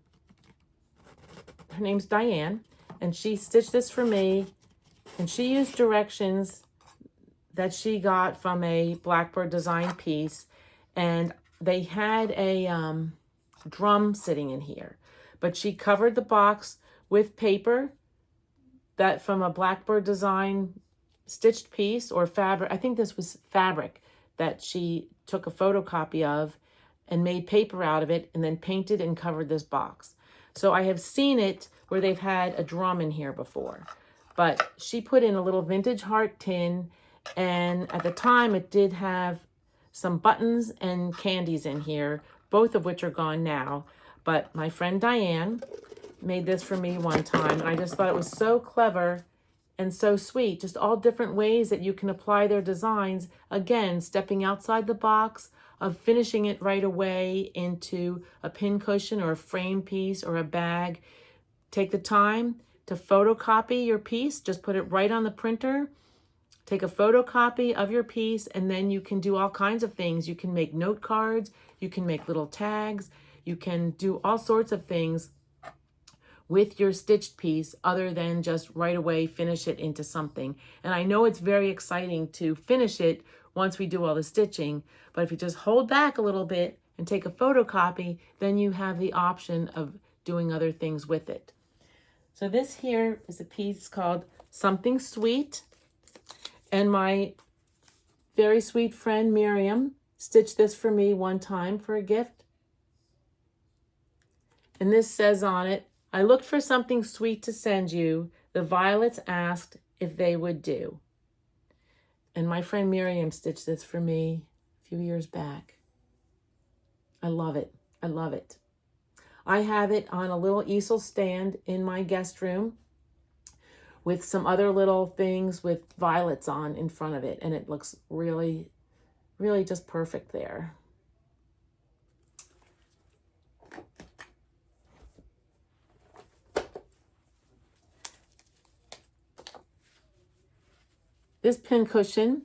name's Diane, and she stitched this for me, and she used directions that she got from a Blackbird Design piece, and they had a drum sitting in here, but she covered the box with paper that from a Blackbird Design stitched piece or fabric. I think this was fabric that she took a photocopy of and made paper out of it and then painted and covered this box. So I have seen it where they've had a drum in here before, but she put in a little vintage heart tin, and at the time it did have some buttons and candies in here, both of which are gone now. But my friend Diane made this for me one time, and I just thought it was so clever and so sweet, just all different ways that you can apply their designs. Again, stepping outside the box of finishing it right away into a pin cushion or a frame piece or a bag. Take the time to photocopy your piece, just put it right on the printer, take a photocopy of your piece, and then you can do all kinds of things. You can make note cards, you can make little tags, you can do all sorts of things with your stitched piece other than just right away finish it into something. And I know it's very exciting to finish it once we do all the stitching, but if you just hold back a little bit and take a photocopy, then you have the option of doing other things with it. So this here is a piece called Something Sweet, and my very sweet friend Miriam stitched this for me one time for a gift. And this says on it, "I looked for something sweet to send you. The violets asked if they would do." And my friend Miriam stitched this for me a few years back. I love it. I love it. I have it on a little easel stand in my guest room with some other little things with violets on in front of it. And it looks really, really just perfect there. This pin cushion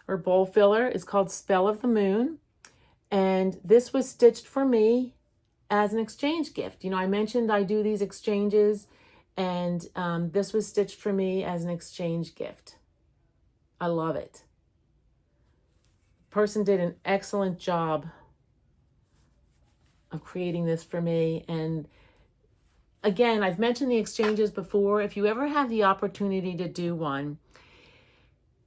or bowl filler is called Spell of the Moon. And this was stitched for me as an exchange gift. You know, I mentioned I do these exchanges, and this was stitched for me as an exchange gift. I love it. The person did an excellent job of creating this for me. And again, I've mentioned the exchanges before. If you ever have the opportunity to do one,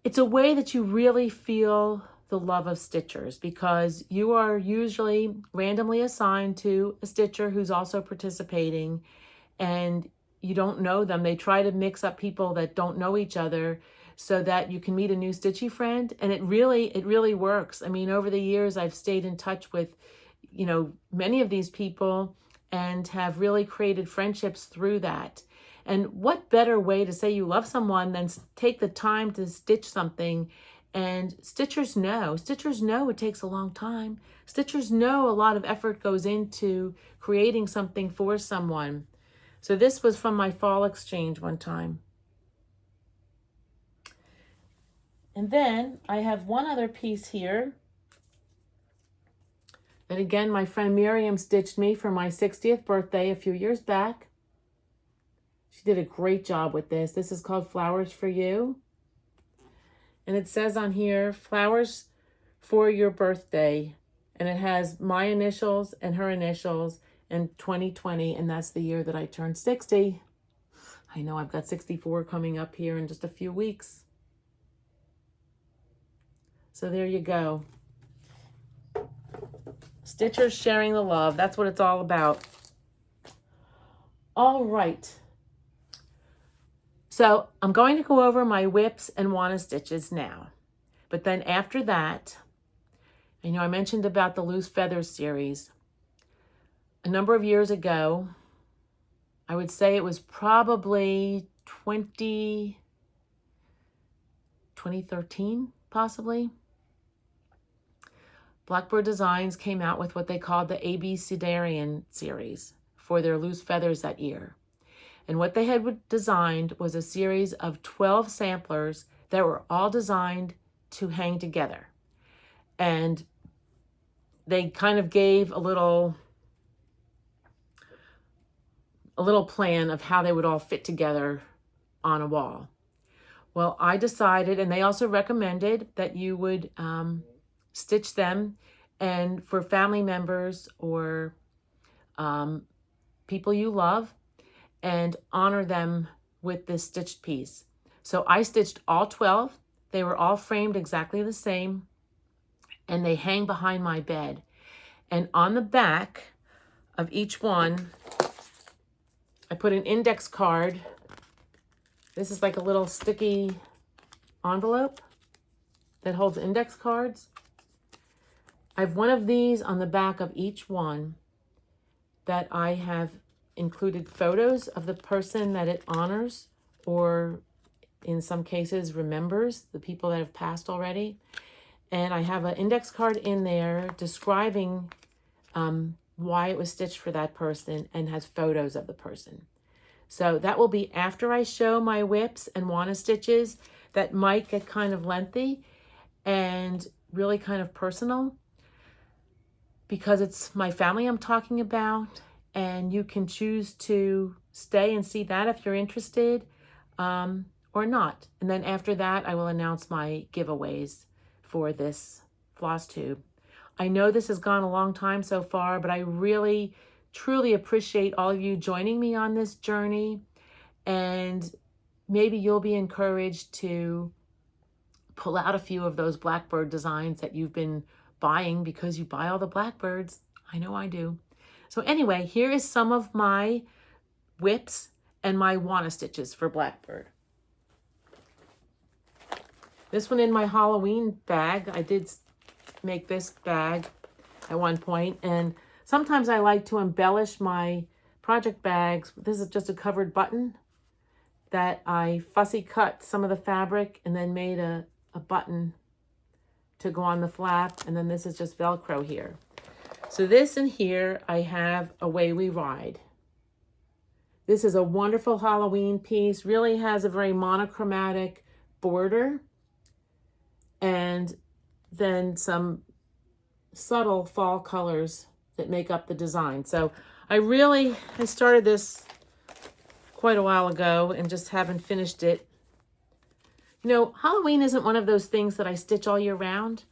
it's a way that you really feel the love of stitchers, because you are usually randomly assigned to a stitcher who's also participating, and you don't know them. They try to mix up people that don't know each other so that you can meet a new stitchy friend, and it really works. I mean, over the years, I've stayed in touch with, you know, many of these people and have really created friendships through that. And what better way to say you love someone than take the time to stitch something? And stitchers know it takes a long time. Stitchers know a lot of effort goes into creating something for someone. So this was from my fall exchange one time. And then I have one other piece here And again, my friend Miriam stitched me for my 60th birthday a few years back. She did a great job with this. This is called Flowers for You. And it says on here, flowers for your birthday. And it has my initials and her initials and 2020. And that's the year that I turned 60. I know I've got 64 coming up here in just a few weeks. So there you go. Stitchers sharing the love. That's what it's all about. All right. So I'm going to go over my whips and wanna stitches now. But then after that, I know I mentioned about the Loose Feathers series. A number of years ago, I would say it was probably 2013, possibly. Blackbird Designs came out with what they called the Abecedarian series for their loose feathers that year. And what they had designed was a series of 12 samplers that were all designed to hang together. And they kind of gave a little plan of how they would all fit together on a wall. Well, I decided, and they also recommended that you would stitch them, and for family members or people you love, and honor them with this stitched piece. So I stitched all 12. They were all framed exactly the same, and they hang behind my bed. And on the back of each one, I put an index card. This is like a little sticky envelope that holds index cards. I have one of these on the back of each one that I have included photos of the person that it honors, or in some cases remembers the people that have passed already. And I have an index card in there describing why it was stitched for that person, and has photos of the person. So that will be after I show my whips and wanna stitches that might get kind of lengthy and really kind of personal, because it's my family I'm talking about, and you can choose to stay and see that if you're interested, or not. And then after that, I will announce my giveaways for this floss tube. I know this has gone a long time so far, but I really, truly appreciate all of you joining me on this journey. And maybe you'll be encouraged to pull out a few of those Blackbird designs that you've been buying because you buy all the Blackbirds. I know I do. So anyway, here is some of my whips and my wanna stitches for Blackbird. This one in my Halloween bag. I did make this bag at one point, and sometimes I like to embellish my project bags. This is just a covered button that I fussy cut some of the fabric and then made a button to go on the flap, and then this is just Velcro here. So this in here, I have Away We Ride. This is a wonderful Halloween piece, really has a very monochromatic border, and then some subtle fall colors that make up the design. So I started this quite a while ago and just haven't finished it. You know, Halloween isn't one of those things that I stitch all year round.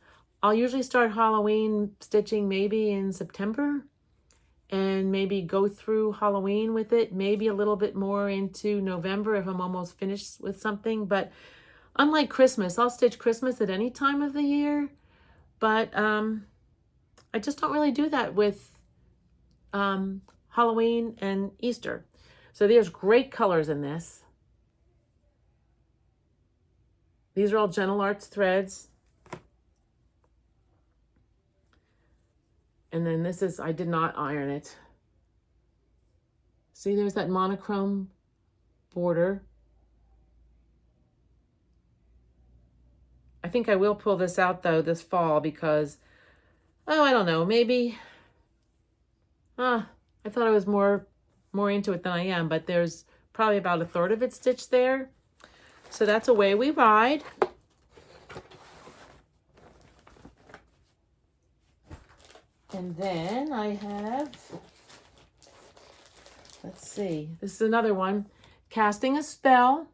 I'll usually start Halloween stitching maybe in September and maybe go through Halloween with it, maybe a little bit more into November if I'm almost finished with something. But unlike Christmas, I'll stitch Christmas at any time of the year, but I just don't really do that with Halloween and Easter. So there's great colors in this. These are all Gentle Arts threads. And then this is, I did not iron it. See, there's that monochrome border. I think I will pull this out though this fall because, oh, I don't know, maybe, I thought I was more into it than I am, but there's probably about a third of it stitched there. So that's Away We Ride. And then I have, let's see, this is another one, Casting a Spell.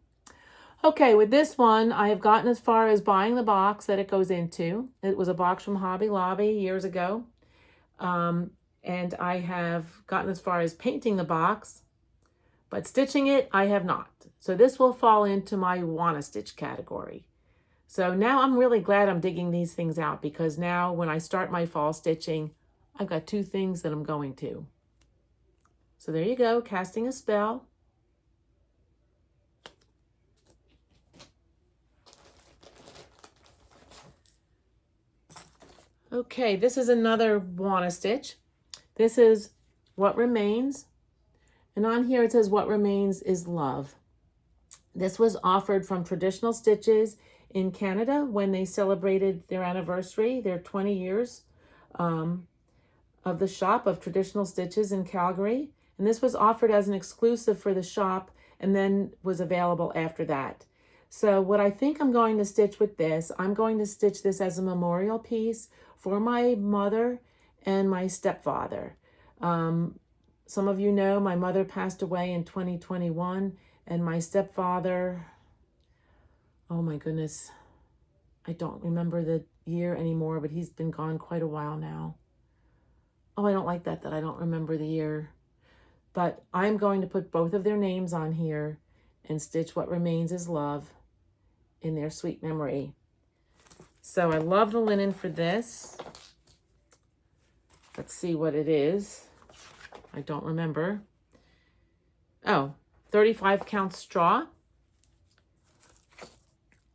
Okay, with this one, I have gotten as far as buying the box that it goes into. It was a box from Hobby Lobby years ago. And I have gotten as far as painting the box, but stitching it, I have not. So this will fall into my wanna stitch category. So now I'm really glad I'm digging these things out, because now when I start my fall stitching, I've got two things that I'm going to. So there you go, Casting a Spell. Okay, this is another wanna stitch. This is What Remains. And on here it says What Remains is Love. This was offered from Traditional Stitches in Canada when they celebrated their anniversary, their 20 years of the shop of Traditional Stitches in Calgary. And this was offered as an exclusive for the shop and then was available after that. So what I think I'm going to stitch with this, I'm going to stitch this as a memorial piece for my mother and my stepfather. Some of you know my mother passed away in 2021, and my stepfather, oh my goodness, I don't remember the year anymore, but he's been gone quite a while now. Oh, I don't like that I don't remember the year. But I'm going to put both of their names on here and stitch What Remains is Love in their sweet memory. So I love the linen for this. Let's see what it is. I don't remember. Oh, 35 count straw.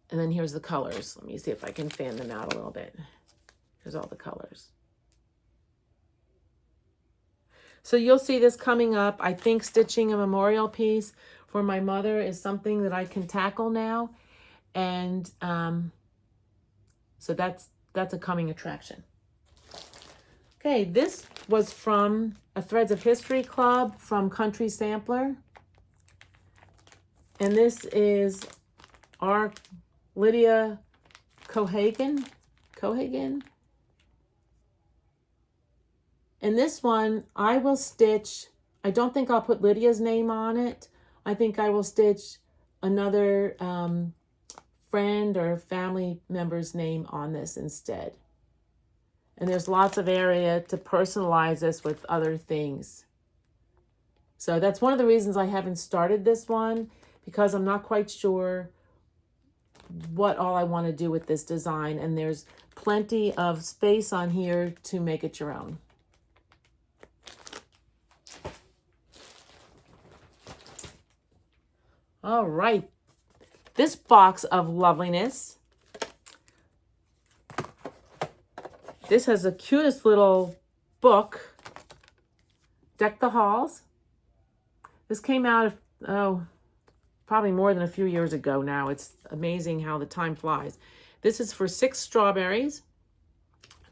And then here's the colors. Let me see if I can fan them out a little bit. Here's all the colors. So you'll see this coming up. I think stitching a memorial piece for my mother is something that I can tackle now. And so that's a coming attraction. Okay, this was from a Threads of History Club from Country Sampler. And this is our Lydia Cohagen. And this one, I will stitch, I don't think I'll put Lydia's name on it. I think I will stitch another friend or family member's name on this instead. And there's lots of area to personalize this with other things. So that's one of the reasons I haven't started this one, because I'm not quite sure what all I want to do with this design. And there's plenty of space on here to make it your own. All right, this box of loveliness. This has the cutest little book, Deck the Halls. This came out, probably more than a few years ago now. It's amazing how the time flies. This is for 6 strawberries,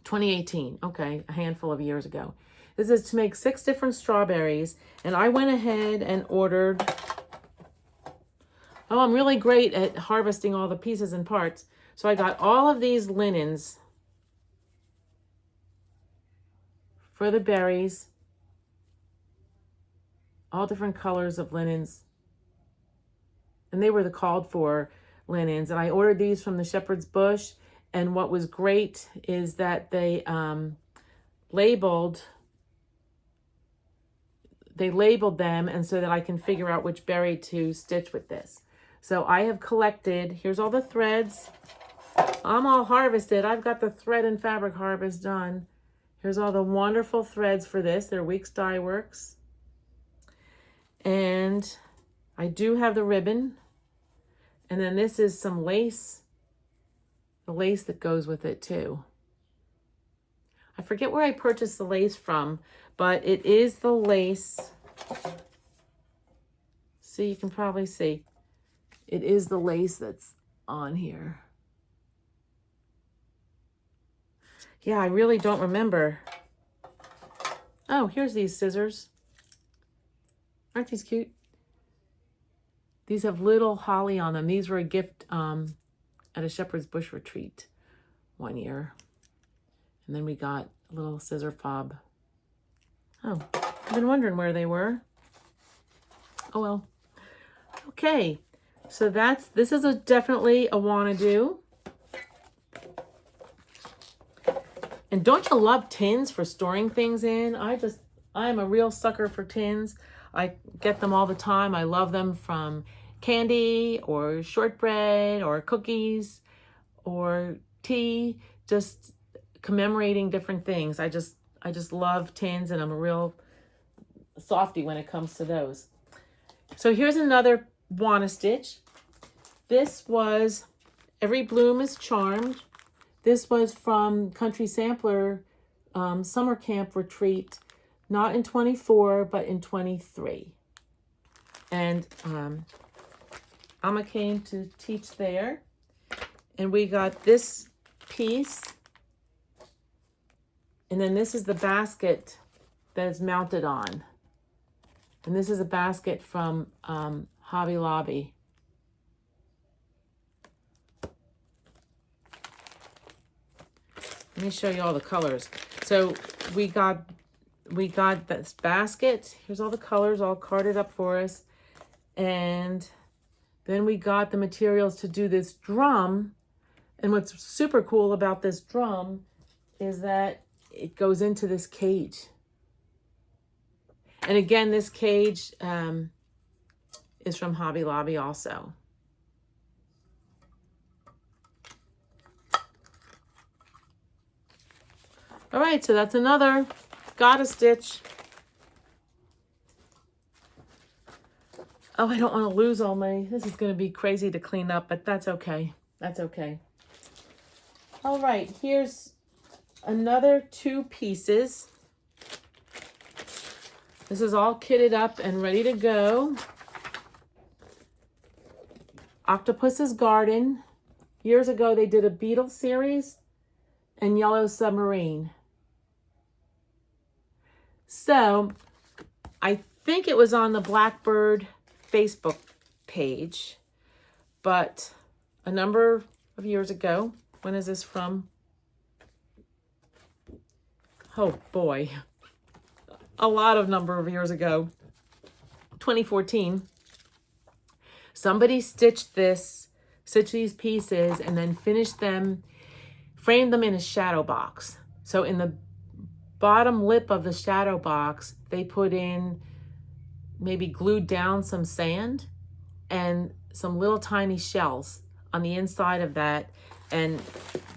2018. Okay, a handful of years ago. This is to make 6 different strawberries, and I went ahead and ordered. Oh, I'm really great at harvesting all the pieces and parts. So I got all of these linens for the berries, all different colors of linens. And they were the called for linens. And I ordered these from the Shepherd's Bush. And what was great is that they labeled them, and so that I can figure out which berry to stitch with this. So I have collected, here's all the threads. I'm all harvested. I've got the thread and fabric harvest done. Here's all the wonderful threads for this. They're Weeks Dye Works. And I do have the ribbon. And then this is some lace, the lace that goes with it too. I forget where I purchased the lace from, but it is the lace. See, you can probably see. It is the lace that's on here. Yeah, I really don't remember. Oh, here's these scissors. Aren't these cute? These have little holly on them. These were a gift at a Shepherd's Bush retreat one year. And then we got a little scissor fob. Oh, I've been wondering where they were. Oh well. Okay, so this is definitely a wanna do. And don't you love tins for storing things in? I'm a real sucker for tins. I get them all the time. I love them from candy or shortbread or cookies or tea, just commemorating different things. I just love tins, and I'm a real softie when it comes to those. So here's another wanna stitch. This was Every Bloom is Charmed. This was from Country Sampler Summer Camp Retreat, not in 24, but in 23. And Alma came to teach there. And we got this piece. And then this is the basket that it's mounted on. And this is a basket from Hobby Lobby. Let me show you all the colors. So we got this basket. Here's all the colors all carded up for us. And then we got the materials to do this drum. And what's super cool about this drum is that it goes into this cage. And again, this cage is from Hobby Lobby also. All right, so that's another gotta stitch. Oh, I don't want to lose all my, this is going to be crazy to clean up, but that's okay. That's okay. All right, here's another 2 pieces. This is all kitted up and ready to go. Octopus's Garden. Years ago, they did a beetle series and Yellow Submarine. So I think it was on the Blackbird Facebook page, but a number of years ago, when is this from? Oh boy, a lot of number of years ago, 2014, somebody stitched these pieces and then finished them, framed them in a shadow box. So in the bottom lip of the shadow box, they put in, maybe glued down some sand and some little tiny shells on the inside of that, and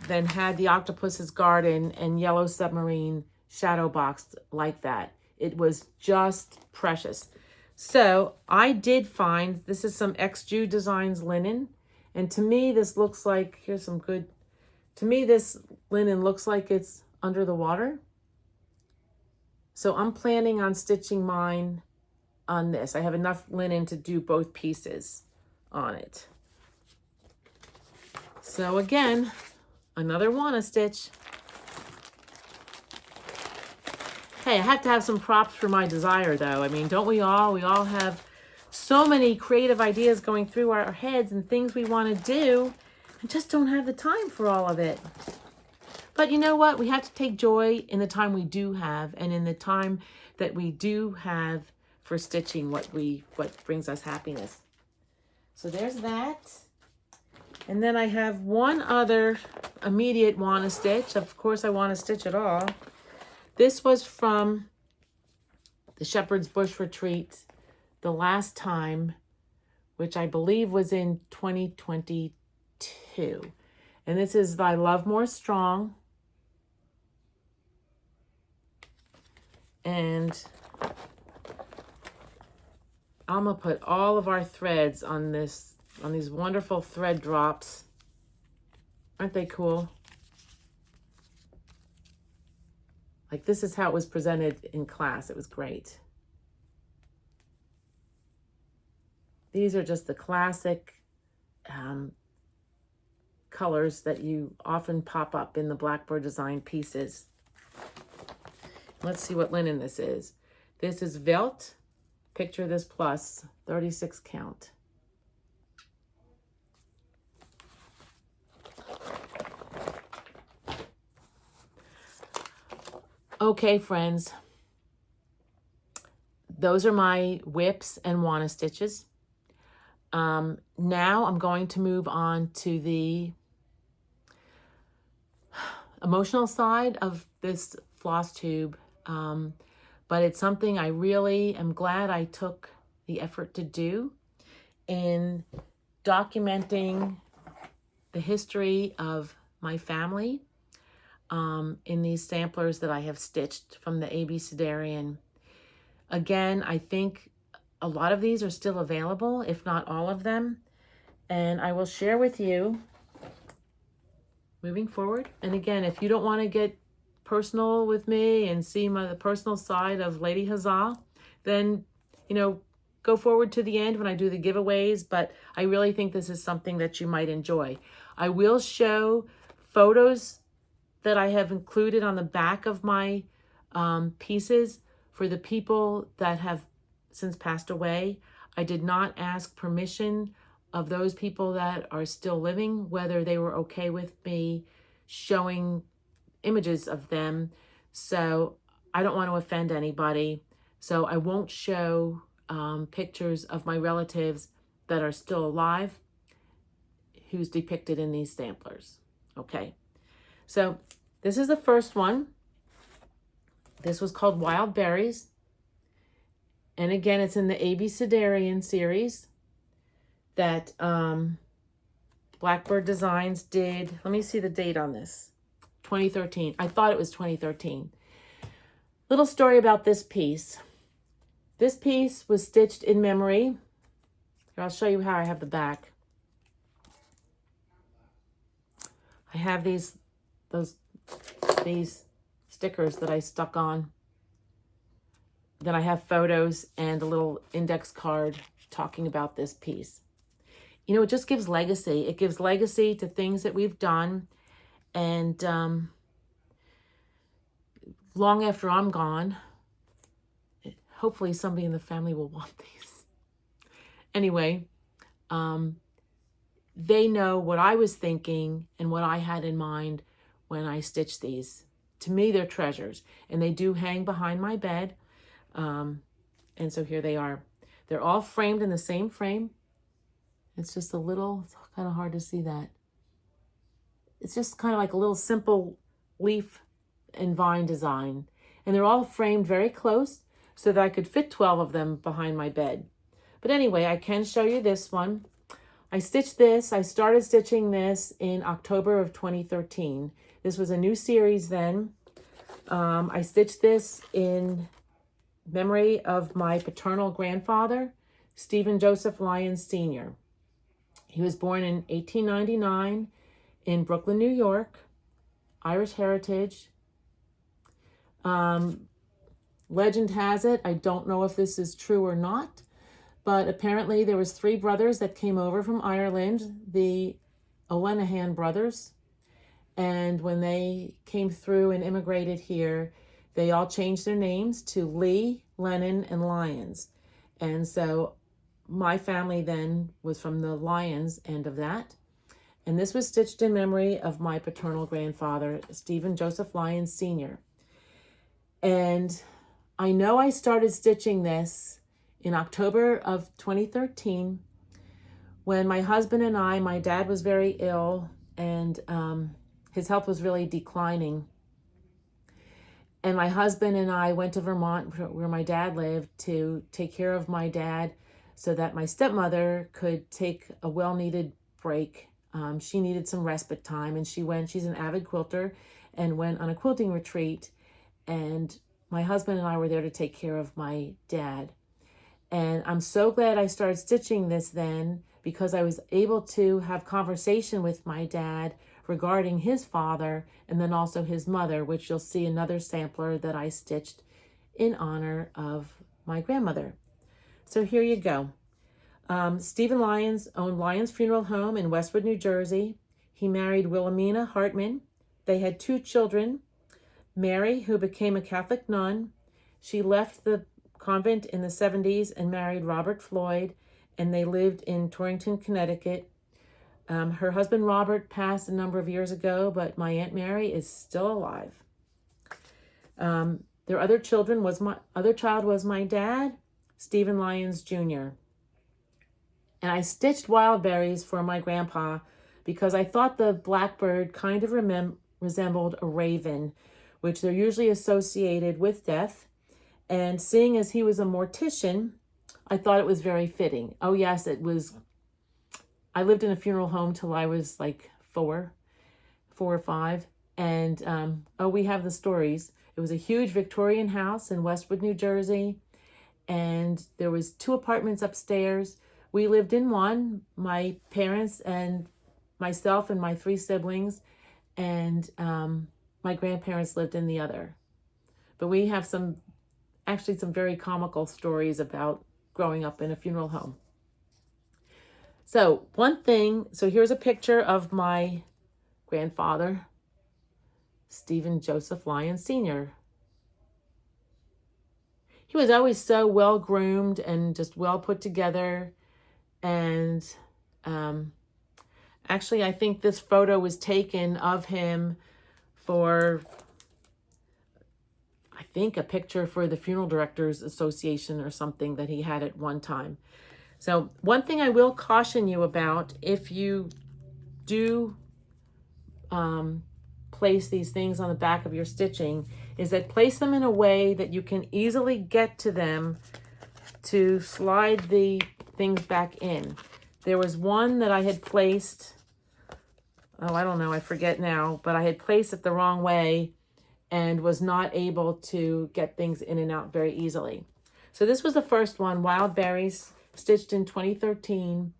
then had the Octopus's Garden and Yellow Submarine shadow box like that. It was just precious. So I did find, this is some XJU Designs linen, and to me this looks like, here's some good, to me this linen looks like it's under the water. So I'm planning on stitching mine on this. I have enough linen to do both pieces on it. So again, another wanna stitch. Hey, I have to have some props for my desire though. I mean, don't we all? We all have so many creative ideas going through our heads and things we wanna do, and just don't have the time for all of it. But you know what? We have to take joy in the time we do have, and in the time that we do have for stitching what brings us happiness. So there's that. And then I have one other immediate wanna stitch. Of course I wanna stitch it all. This was from the Shepherd's Bush Retreat the last time, which I believe was in 2022. And this is I Love More Strong. And Alma put all of our threads on this, on these wonderful thread drops. Aren't they cool? Like, this is how it was presented in class. It was great. These are just the classic colors that you often pop up in the Blackbird Design pieces. Let's see what linen this is. This is Velt. Picture this plus, 36 count. Okay, friends, those are my whips and wanna stitches. Now I'm going to move on to the emotional side of this floss tube, but it's something I really am glad I took the effort to do in documenting the history of my family in these samplers that I have stitched from the Abecedarian. Again, I think a lot of these are still available, if not all of them, and I will share with you moving forward. And again, if you don't want to get personal with me and see the personal side of Lady Huzzah, then, you know, go forward to the end when I do the giveaways, but I really think this is something that you might enjoy. I will show photos that I have included on the back of my pieces for the people that have since passed away. I did not ask permission of those people that are still living, whether they were okay with me showing images of them. So I don't want to offend anybody. So I won't show pictures of my relatives that are still alive who's depicted in these samplers. Okay, so this is the first one. This was called Wild Berries. And again, it's in the Abecedarian series that Blackbird Designs did. Let me see the date on this. 2013. I thought it was 2013. Little story about this piece. This piece was stitched in memory. Here, I'll show you how I have the back. I have these stickers that I stuck on. Then I have photos and a little index card talking about this piece. You know, it just gives legacy. It gives legacy to things that we've done. And long after I'm gone, hopefully somebody in the family will want these. Anyway, they know what I was thinking and what I had in mind when I stitched these. To me, they're treasures. And they do hang behind my bed. And so here they are. They're all framed in the same frame. It's just a little, it's kind of hard to see that. It's just kind of like a little simple leaf and vine design. And they're all framed very close so that I could fit 12 of them behind my bed. But anyway, I can show you this one. I stitched this. I started stitching this in October of 2013. This was a new series then. I stitched this in memory of my paternal grandfather, Stephen Joseph Lyons Sr. He was born in 1899 in Brooklyn, New York, Irish heritage. Legend has it, I don't know if this is true or not, but apparently there was 3 brothers that came over from Ireland, the O'Lenahan brothers. And when they came through and immigrated here, they all changed their names to Lee, Lennon, and Lyons. And so my family then was from the Lyons end of that. And this was stitched in memory of my paternal grandfather, Stephen Joseph Lyons Sr. And I know I started stitching this in October of 2013 when my husband and my dad was very ill and his health was really declining. And my husband and I went to Vermont, where my dad lived, to take care of my dad so that my stepmother could take a well-needed break. She needed some respite time, and she's an avid quilter, and went on a quilting retreat. And my husband and I were there to take care of my dad. And I'm so glad I started stitching this then, because I was able to have conversation with my dad regarding his father and then also his mother, which you'll see another sampler that I stitched in honor of my grandmother. So here you go. Stephen Lyons owned Lyons Funeral Home in Westwood, New Jersey. He married Wilhelmina Hartman. They had 2 children, Mary, who became a Catholic nun. She left the convent in the 70s and married Robert Floyd, and they lived in Torrington, Connecticut. Her husband Robert passed a number of years ago, but my Aunt Mary is still alive. Their other children was my other child was my dad, Stephen Lyons Jr. And I stitched wild berries for my grandpa because I thought the blackbird kind of resembled a raven, which they're usually associated with death. And seeing as he was a mortician, I thought it was very fitting. Oh yes, it was. I lived in a funeral home till I was like four or five. And we have the stories. It was a huge Victorian house in Westwood, New Jersey. And there was 2 apartments upstairs. We lived in one, my parents and myself and my 3 siblings. And my grandparents lived in the other. But we have some very comical stories about growing up in a funeral home. So here's a picture of my grandfather, Stephen Joseph Lyons Sr. He was always so well groomed and just well put together. And actually, I think this photo was taken of him for, I think, a picture for the Funeral Directors Association or something that he had at one time. So one thing I will caution you about, if you do place these things on the back of your stitching, is that place them in a way that you can easily get to them to slide the things back in. There was one that I had placed, I don't know, I forget now, but I had placed it the wrong way and was not able to get things in and out very easily. So this was the first one, Wild Berries, stitched in 2013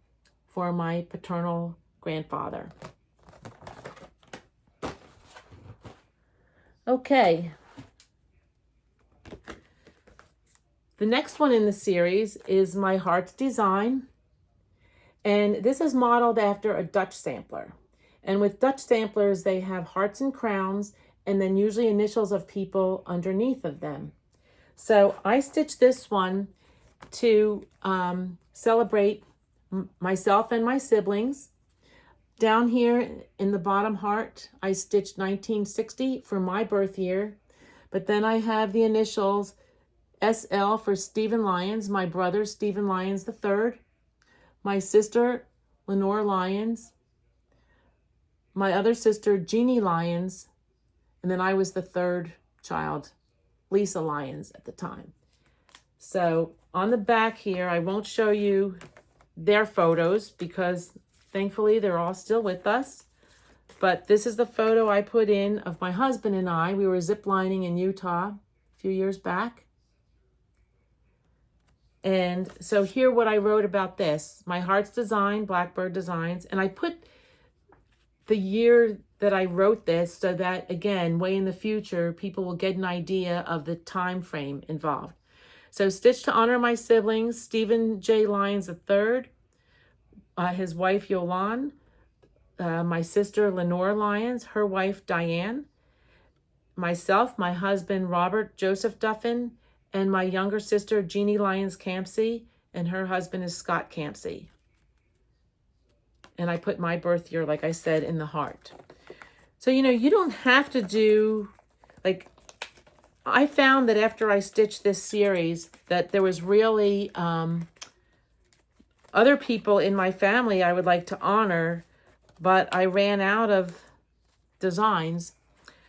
for my paternal grandfather. Okay. The next one in the series is my Heart's Design. And this is modeled after a Dutch sampler. And with Dutch samplers, they have hearts and crowns, and then usually initials of people underneath of them. So I stitched this one to celebrate myself and my siblings. Down here in the bottom heart, I stitched 1960 for my birth year, but then I have the initials SL for Stephen Lyons, my brother Stephen Lyons III, my sister Lenore Lyons, my other sister Jeannie Lyons, and then I was the 3rd child, Lisa Lyons at the time. So on the back here, I won't show you their photos because thankfully they're all still with us. But this is the photo I put in of my husband and I. We were ziplining in Utah a few years back. And so here what I wrote about this, my Heart's Design, Blackbird Designs, and I put the year that I wrote this so that, again, way in the future, people will get an idea of the time frame involved. So stitched to honor my siblings, Stephen J. Lyons III, his wife Yolande, my sister Lenore Lyons, her wife Diane, myself, my husband Robert Joseph Duffin, and my younger sister Jeannie Lyons Campsey, and her husband is Scott Campsey. And I put my birth year, like I said, in the heart. So, you don't have to do, I found that after I stitched this series that there was really other people in my family I would like to honor, but I ran out of designs.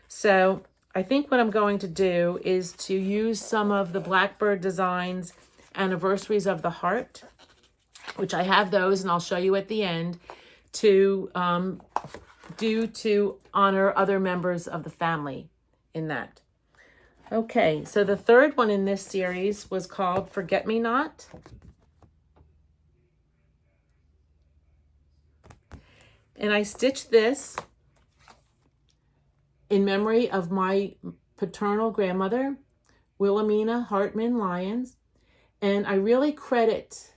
So I think what I'm going to do is to use some of the Blackbird Designs Anniversaries of the Heart, which I have those and I'll show you at the end, to honor other members of the family in that. Okay, so the third one in this series was called Forget Me Not. And I stitched this in memory of my paternal grandmother, Wilhelmina Hartman Lyons. And I really credit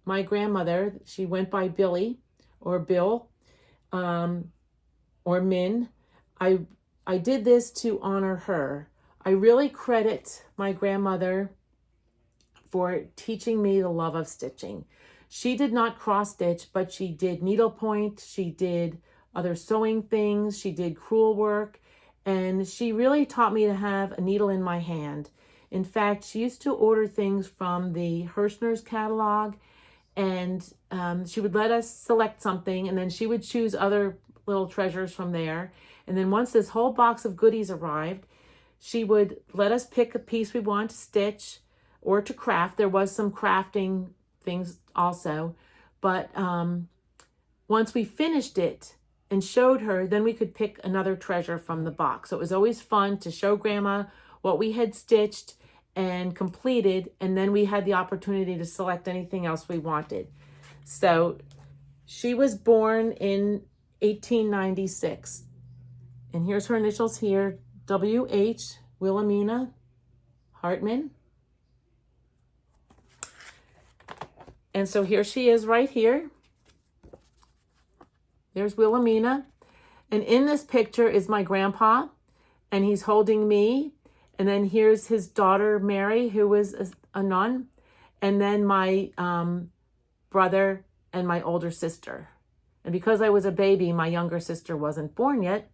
my grandmother. She went by Billy or Bill or Min. I did this to honor her. I really credit my grandmother for teaching me the love of stitching. She did not cross stitch, but she did needlepoint. She did other sewing things. She did crewel work. and she really taught me to have a needle in my hand. In fact, she used to order things from the Hirschner's catalog, and she would let us select something, and then she would choose other little treasures from there. And then once this whole box of goodies arrived, she would let us pick a piece we want to stitch or to craft. There was some crafting things also, but once we finished it and showed her, then we could pick another treasure from the box. So it was always fun to show Grandma what we had stitched and completed, and then we had the opportunity to select anything else we wanted. So she was born in 1896, and here's her initials here, W.H. Wilhelmina Hartman. And so here she is right here. There's Wilhelmina. And in this picture is my grandpa, and he's holding me. And then here's his daughter, Mary, who was a nun. And then my brother and my older sister. And because I was a baby, my younger sister wasn't born yet.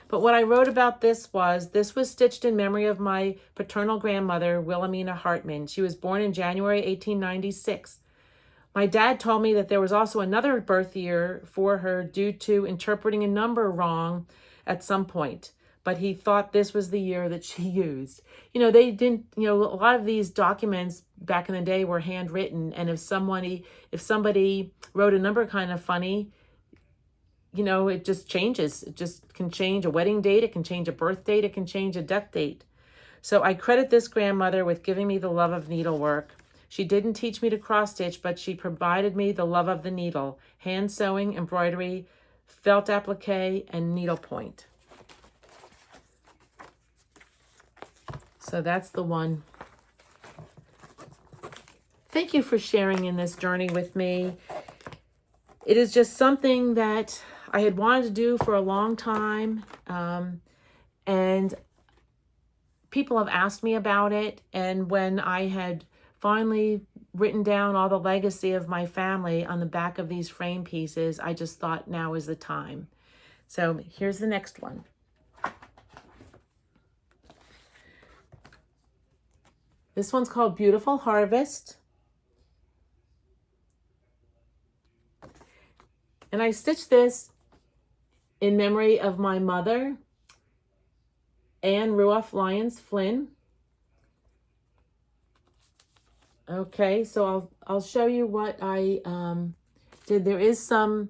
But what I wrote about this was stitched in memory of my paternal grandmother, Wilhelmina Hartman. She was born in January 1896. My dad told me that there was also another birth year for her due to interpreting a number wrong at some point, but he thought this was the year that she used. You know, they didn't, you know, a lot of these documents back in the day were handwritten, and if somebody wrote a number kind of funny, you know, it just changes. It just can change a wedding date, it can change a birth date, it can change a death date. So I credit this grandmother with giving me the love of needlework. She didn't teach me to cross stitch, but she provided me the love of the needle, hand sewing, embroidery, felt applique, and needlepoint. So that's the one. Thank you for sharing in this journey with me. It is just something that I had wanted to do for a long time, and people have asked me about it, and when I had finally written down all the legacy of my family on the back of these frame pieces, I just thought now is the time. So here's the next one. This one's called Beautiful Harvest. And I stitched this in memory of my mother, Anne Ruoff Lyons Flynn. Okay, so I'll show you what I did. There is some,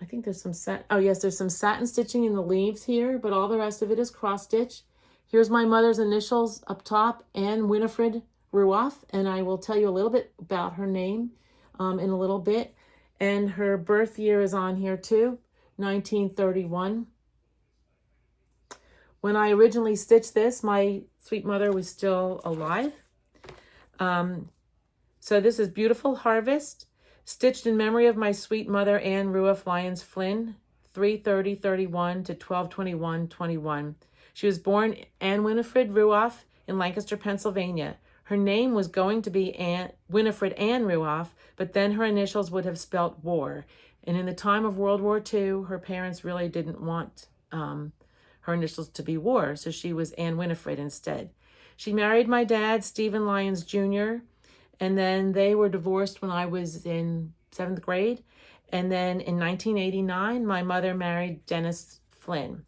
I think there's some there's some satin stitching in the leaves here, but all the rest of it is cross stitch. Here's my mother's initials up top, Anne Winifred Ruoff, and I will tell you a little bit about her name in a little bit. And her birth year is on here too, 1931. When I originally stitched this, my sweet mother was still alive. So this is Beautiful Harvest, stitched in memory of my sweet mother, Anne Ruoff Lyons Flynn, 3/30/31 to 12/21/21. She was born Anne Winifred Ruoff in Lancaster, Pennsylvania. Her name was going to be Winifred Anne Ruoff, but then her initials would have spelt war. And in the time of World War II, her parents really didn't want her initials to be war, so she was Anne Winifred instead. She married my dad, Stephen Lyons Jr., and then they were divorced when I was in 7th grade. And then in 1989, my mother married Dennis Flynn.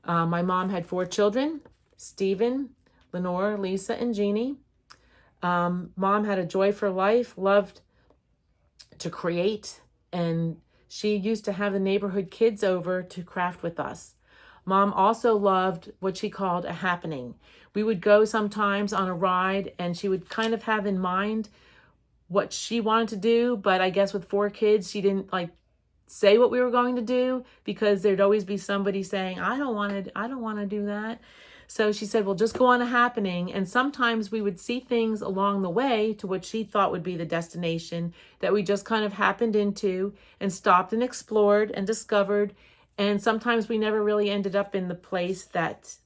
My mom had 4 children, Stephen, Lenore, Lisa, and Jeannie. Mom had a joy for life, loved to create, and she used to have the neighborhood kids over to craft with us. Mom also loved what she called a happening. We would go sometimes on a ride, and she would kind of have in mind what she wanted to do, but I guess with 4 kids, she didn't like say what we were going to do, because there'd always be somebody saying, I don't want to do that. So she said, well, just go on a happening. And sometimes we would see things along the way to what she thought would be the destination that we just kind of happened into and stopped and explored and discovered. And sometimes we never really ended up in the place that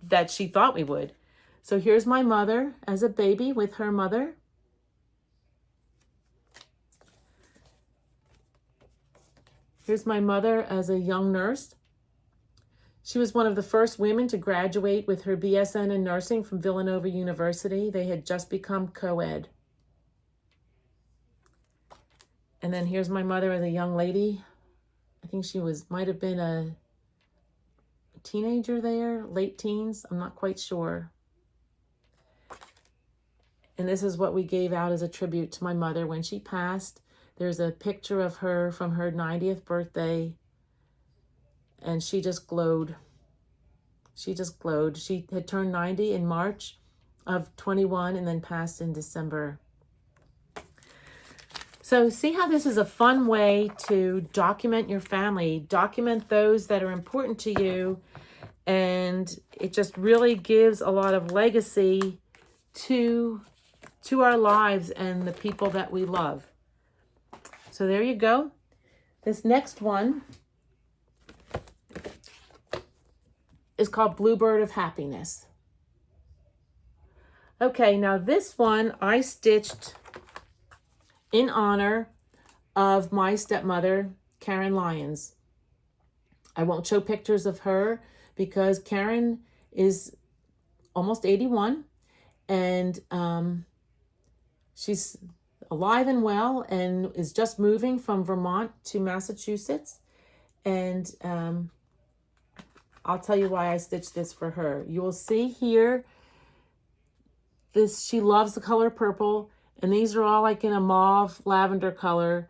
that she thought we would. So here's my mother as a baby with her mother. Here's my mother as a young nurse She was one of the first women to graduate with her BSN in nursing from Villanova University. They had just become co-ed. And then here's my mother as a young lady. I think she might have been a teenager there, late teens. I'm not quite sure. And this is what we gave out as a tribute to my mother when she passed. There's a picture of her from her 90th birthday. And she just glowed. She just glowed. She had turned 90 in March of 21 and then passed in December. So see how this is a fun way to document your family, document those that are important to you, and it just really gives a lot of legacy to our lives and the people that we love. So there you go. This next one is called Bluebird of Happiness. Okay, now this one I stitched in honor of my stepmother, Karen Lyons. I won't show pictures of her because Karen is almost 81 and she's alive and well and is just moving from Vermont to Massachusetts. And I'll tell you why I stitched this for her. You will see here, she loves the color purple, and these are all like in a mauve lavender color.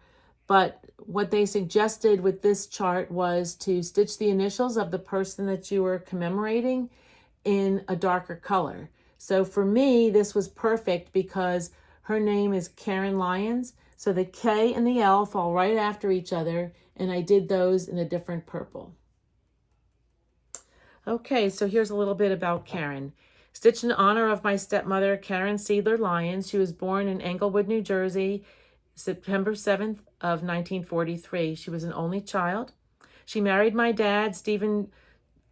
But what they suggested with this chart was to stitch the initials of the person that you were commemorating in a darker color. So for me, this was perfect because her name is Karen Lyons. So the K and the L fall right after each other, and I did those in a different purple. Okay, so here's a little bit about Karen. Stitched in honor of my stepmother, Karen Seidler Lyons. She was born in Englewood, New Jersey, September 7th of 1943. She was an only child. She married my dad, Stephen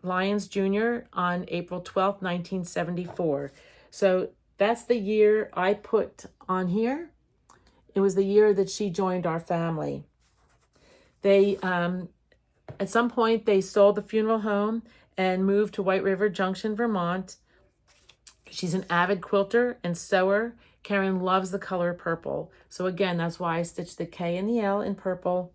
Lyons Jr., on April 12th, 1974. So that's the year I put on here. It was the year that she joined our family. They, at some point, they sold the funeral home and moved to White River Junction, Vermont. She's an avid quilter and sewer. Karen loves the color purple. So again, that's why I stitched the K and the L in purple.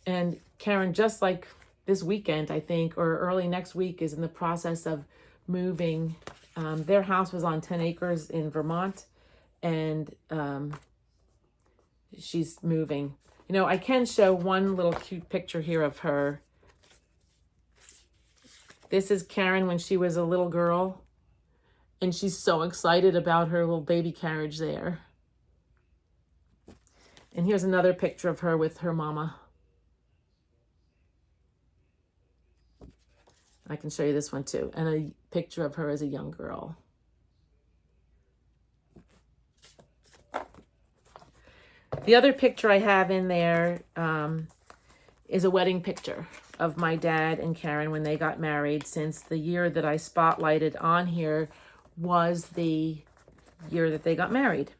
And Karen, just like this weekend, I think, or early next week, is in the process of moving. Their house was on 10 acres in Vermont, and she's moving. You know, I can show one little cute picture here of her. This is Karen when she was a little girl, and she's so excited about her little baby carriage there. And here's another picture of her with her mama. I can show you this one too, and a picture of her as a young girl. The other picture I have in there is a wedding picture of my dad and Karen when they got married, since the year that I spotlighted on here was the year that they got married.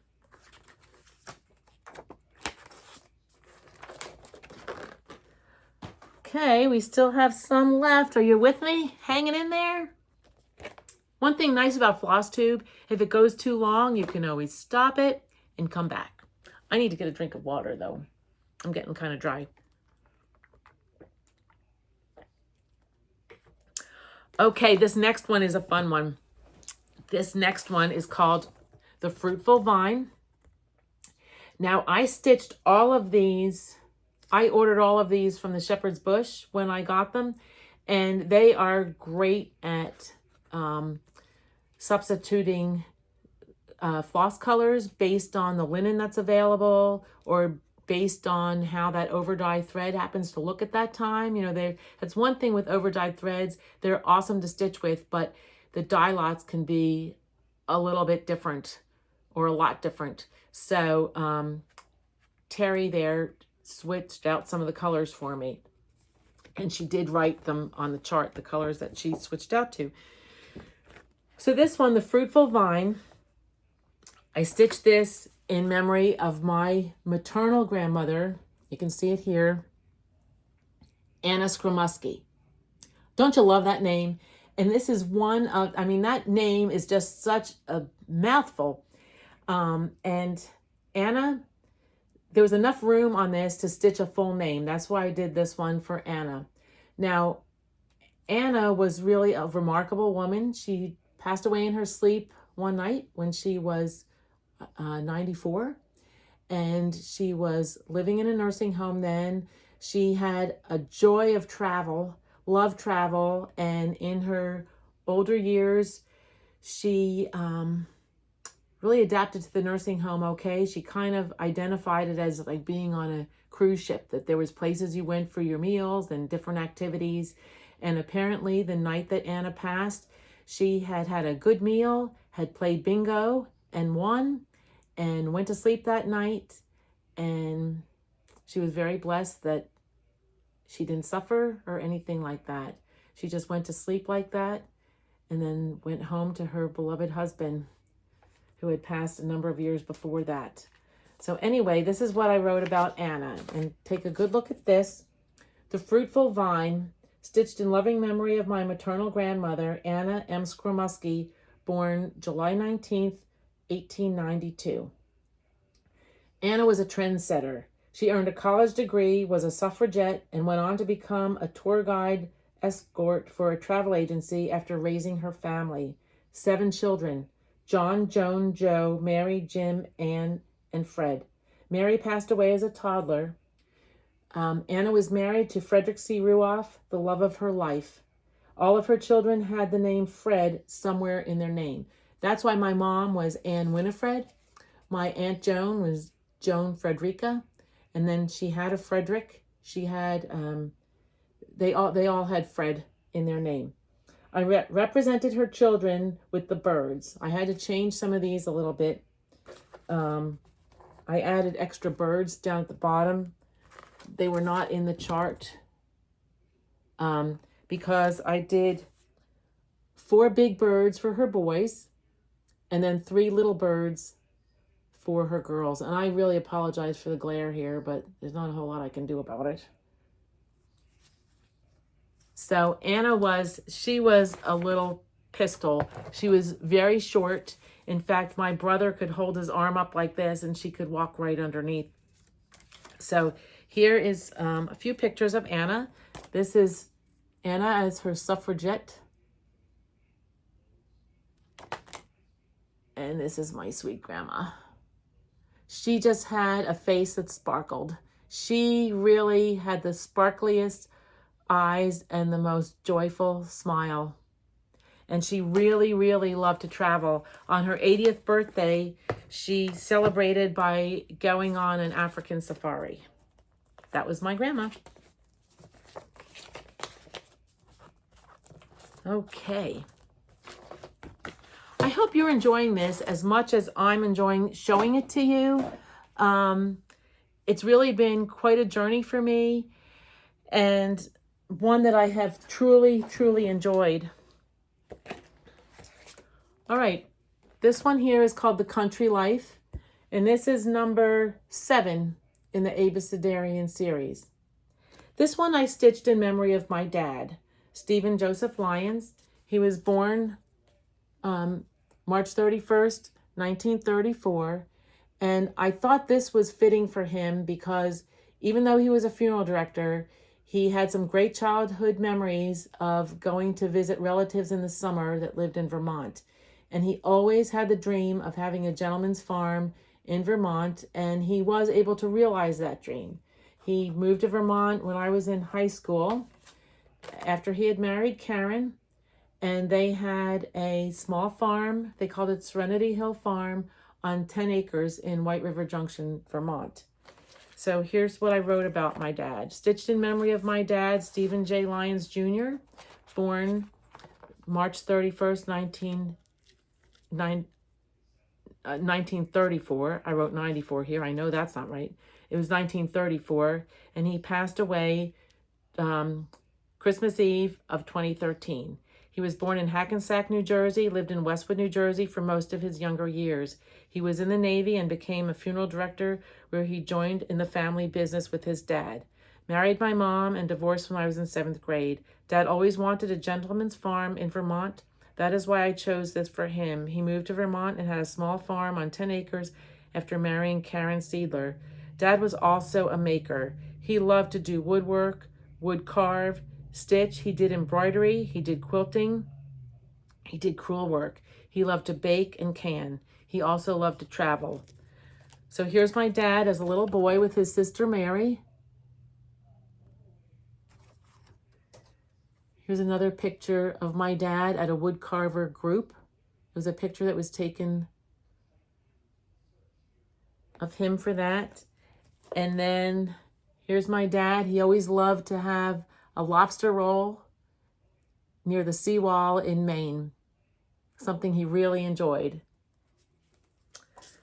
Okay, we still have some left. Are you with me? Hanging in there? One thing nice about Floss Tube, if it goes too long, you can always stop it and come back. I need to get a drink of water though. I'm getting kind of dry. Okay, this next one is a fun one. This next one is called The Fruitful Vine. Now, I stitched all of these. I ordered all of these from the Shepherd's Bush when I got them, and they are great at substituting floss colors based on the linen that's available, or based on how that overdyed thread happens to look at that time. You know, that's one thing with overdyed threads. They're awesome to stitch with, but the dye lots can be a little bit different, or a lot different. So Terry there switched out some of the colors for me, and she did write them on the chart, the colors that she switched out to. So this one, The Fruitful Vine, I stitched this in memory of my maternal grandmother. You can see it here, Anna Skromusky. Don't you love that name? And this is one of, I mean, that name is just such a mouthful. And Anna, there was enough room on this to stitch a full name. That's why I did this one for Anna. Now, Anna was really a remarkable woman. She passed away in her sleep one night when she was 94. And she was living in a nursing home then. She had a joy of travel, loved travel, and in her older years, she really adapted to the nursing home okay. She kind of identified it as like being on a cruise ship, that there was places you went for your meals and different activities. And apparently the night that Anna passed, she had had a good meal, had played bingo and won, and went to sleep that night. And she was very blessed that she didn't suffer or anything like that. She just went to sleep like that and then went home to her beloved husband, who had passed a number of years before that. So anyway, this is what I wrote about Anna. And take a good look at this. The fruitful vine, stitched in loving memory of my maternal grandmother, Anna M. Skromusky, born July 19th, 1892. Anna was a trendsetter. She earned a college degree, was a suffragette, and went on to become a tour guide escort for a travel agency after raising her family. 7 children: John, Joan, Joe, Mary, Jim, Anne, and Fred. Mary passed away as a toddler. Anna was married to Frederick C. Ruoff, the love of her life. All of her children had the name Fred somewhere in their name. That's why my mom was Anne Winifred. My Aunt Joan was Joan Frederica. And then she had a Frederick. She had, they all had Fred in their name. I represented her children with the birds. I had to change some of these a little bit. I added extra birds down at the bottom. They were not in the chart because I did 4 big birds for her boys and then 3 little birds for her girls. And I really apologize for the glare here, but there's not a whole lot I can do about it. So Anna she was a little pistol. She was very short. In fact, my brother could hold his arm up like this and she could walk right underneath. So here is a few pictures of Anna. This is Anna as her suffragette. And this is my sweet grandma. She just had a face that sparkled. She really had the sparkliest eyes and the most joyful smile. And she really, really loved to travel. On her 80th birthday, she celebrated by going on an African safari. That was my grandma. Okay. I hope you're enjoying this as much as I'm enjoying showing it to you. It's really been quite a journey for me and one that I have truly, truly enjoyed. All right, this one here is called The Country Life, and this is number 7 in the Abecedarian series. This one I stitched in memory of my dad, Stephen Joseph Lyons. He was born March 31st, 1934, and I thought this was fitting for him because even though he was a funeral director, he had some great childhood memories of going to visit relatives in the summer that lived in Vermont. And he always had the dream of having a gentleman's farm in Vermont, and he was able to realize that dream. He moved to Vermont when I was in high school after he had married Karen, and they had a small farm. They called it Serenity Hill Farm on 10 acres in White River Junction, Vermont. So here's what I wrote about my dad. Stitched in memory of my dad, Stephen J. Lyons Jr., born March 31st, 1934. I wrote 94 here. I know that's not right. It was 1934, and he passed away Christmas Eve of 2013. He was born in Hackensack, New Jersey, lived in Westwood, New Jersey for most of his younger years. He was in the Navy and became a funeral director where he joined in the family business with his dad. Married my mom and divorced when I was in 7th grade. Dad always wanted a gentleman's farm in Vermont. That is why I chose this for him. He moved to Vermont and had a small farm on 10 acres after marrying Karen Seidler. Dad was also a maker. He loved to do woodwork, wood carve, stitch. He did embroidery. He did quilting. He did crewel work. He loved to bake and can. He also loved to travel. So here's my dad as a little boy with his sister Mary. Here's another picture of my dad at a wood carver group. It was a picture that was taken of him for that. And then here's my dad. He always loved to have a lobster roll near the seawall in Maine, something he really enjoyed.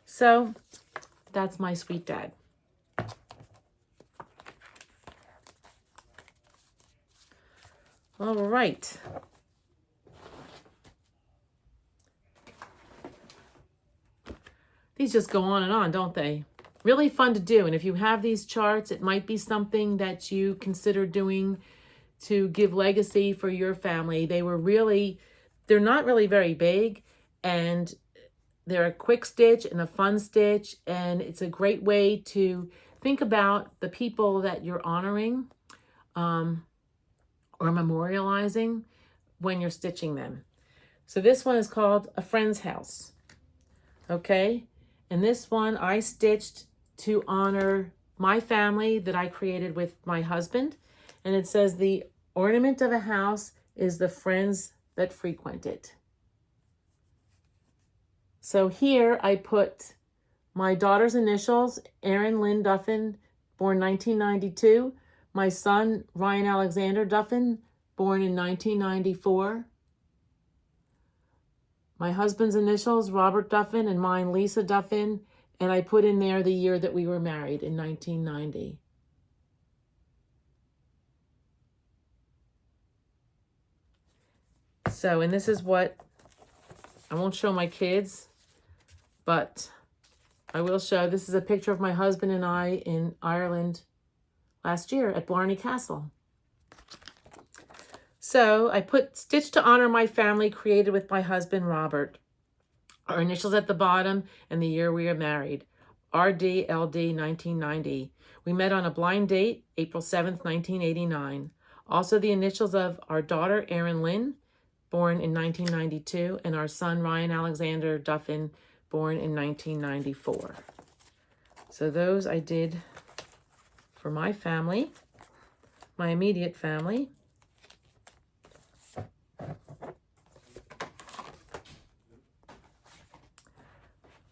So that's my sweet dad. All right. These just go on and on, don't they? Really fun to do. And if you have these charts, it might be something that you consider doing to give legacy for your family. They're not really very big, and they're a quick stitch and a fun stitch, and it's a great way to think about the people that you're honoring or memorializing when you're stitching them. So this one is called A Friend's House. Okay, and this one I stitched to honor my family that I created with my husband. And it says, the ornament of a house is the friends that frequent it. So here I put my daughter's initials, Erin Lynn Duffin, born 1992. My son, Ryan Alexander Duffin, born in 1994. My husband's initials, Robert Duffin, and mine, Lisa Duffin. And I put in there the year that we were married, in 1990. So, and this is what, I won't show my kids, but I will show, this is a picture of my husband and I in Ireland last year at Blarney Castle. So I put Stitch to Honor My Family, created with my husband, Robert. Our initials at the bottom and the year we were married. RDLD 1990. We met on a blind date, April 7th, 1989. Also the initials of our daughter, Erin Lynn, born in 1992, and our son, Ryan Alexander Duffin, born in 1994. So those I did for my family, my immediate family.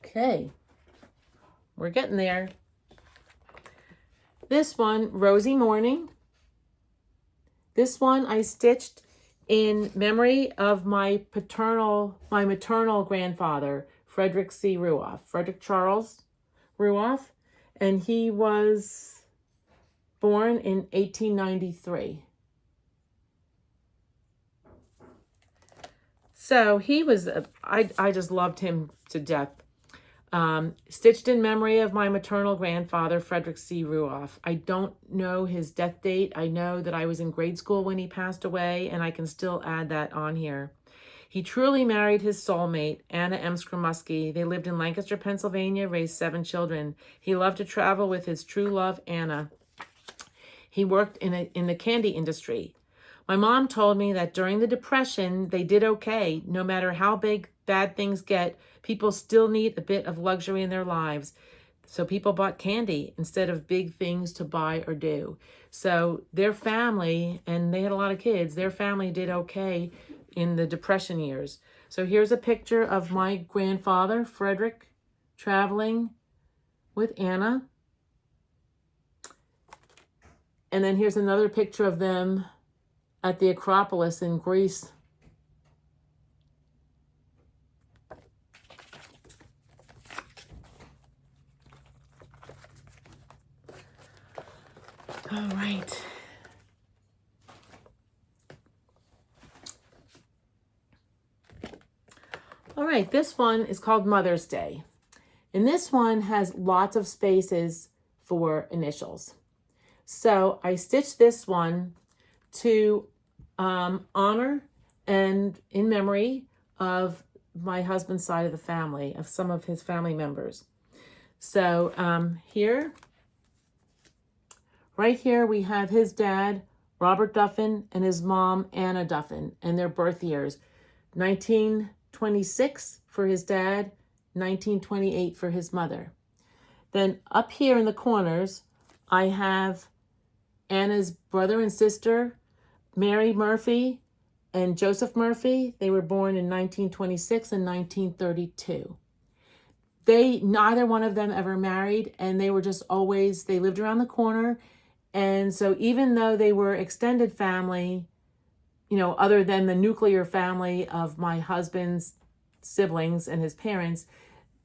Okay, we're getting there. This one, Rosie Morning. This one I stitched in memory of my maternal grandfather, Frederick C. Ruoff, Frederick Charles Ruoff, and he was born in 1893. So he was, I just loved him to death. Stitched in memory of my maternal grandfather, Frederick C. Ruoff. I don't know his death date. I know that I was in grade school when he passed away, and I can still add that on here. He truly married his soulmate, Anna M. Skromusky. They lived in Lancaster, Pennsylvania, raised 7 children. He loved to travel with his true love, Anna. He worked in the candy industry. My mom told me that during the Depression, they did okay. No matter how bad things get, people still need a bit of luxury in their lives. So people bought candy instead of big things to buy or do. So their family, and they had a lot of kids, their family did okay in the Depression years. So here's a picture of my grandfather, Frederick, traveling with Anna. And then here's another picture of them at the Acropolis in Greece. All right. All right, this one is called Mother's Day. And this one has lots of spaces for initials. So I stitched this one to honor and in memory of my husband's side of the family, of some of his family members. So here, right here, we have his dad, Robert Duffin, and his mom, Anna Duffin, and their birth years. 1926 for his dad, 1928 for his mother. Then up here in the corners, I have Anna's brother and sister, Mary Murphy and Joseph Murphy. They were born in 1926 and 1932. Neither one of them ever married, and they were just always, they lived around the corner. And so even though they were extended family, you know, other than the nuclear family of my husband's siblings and his parents,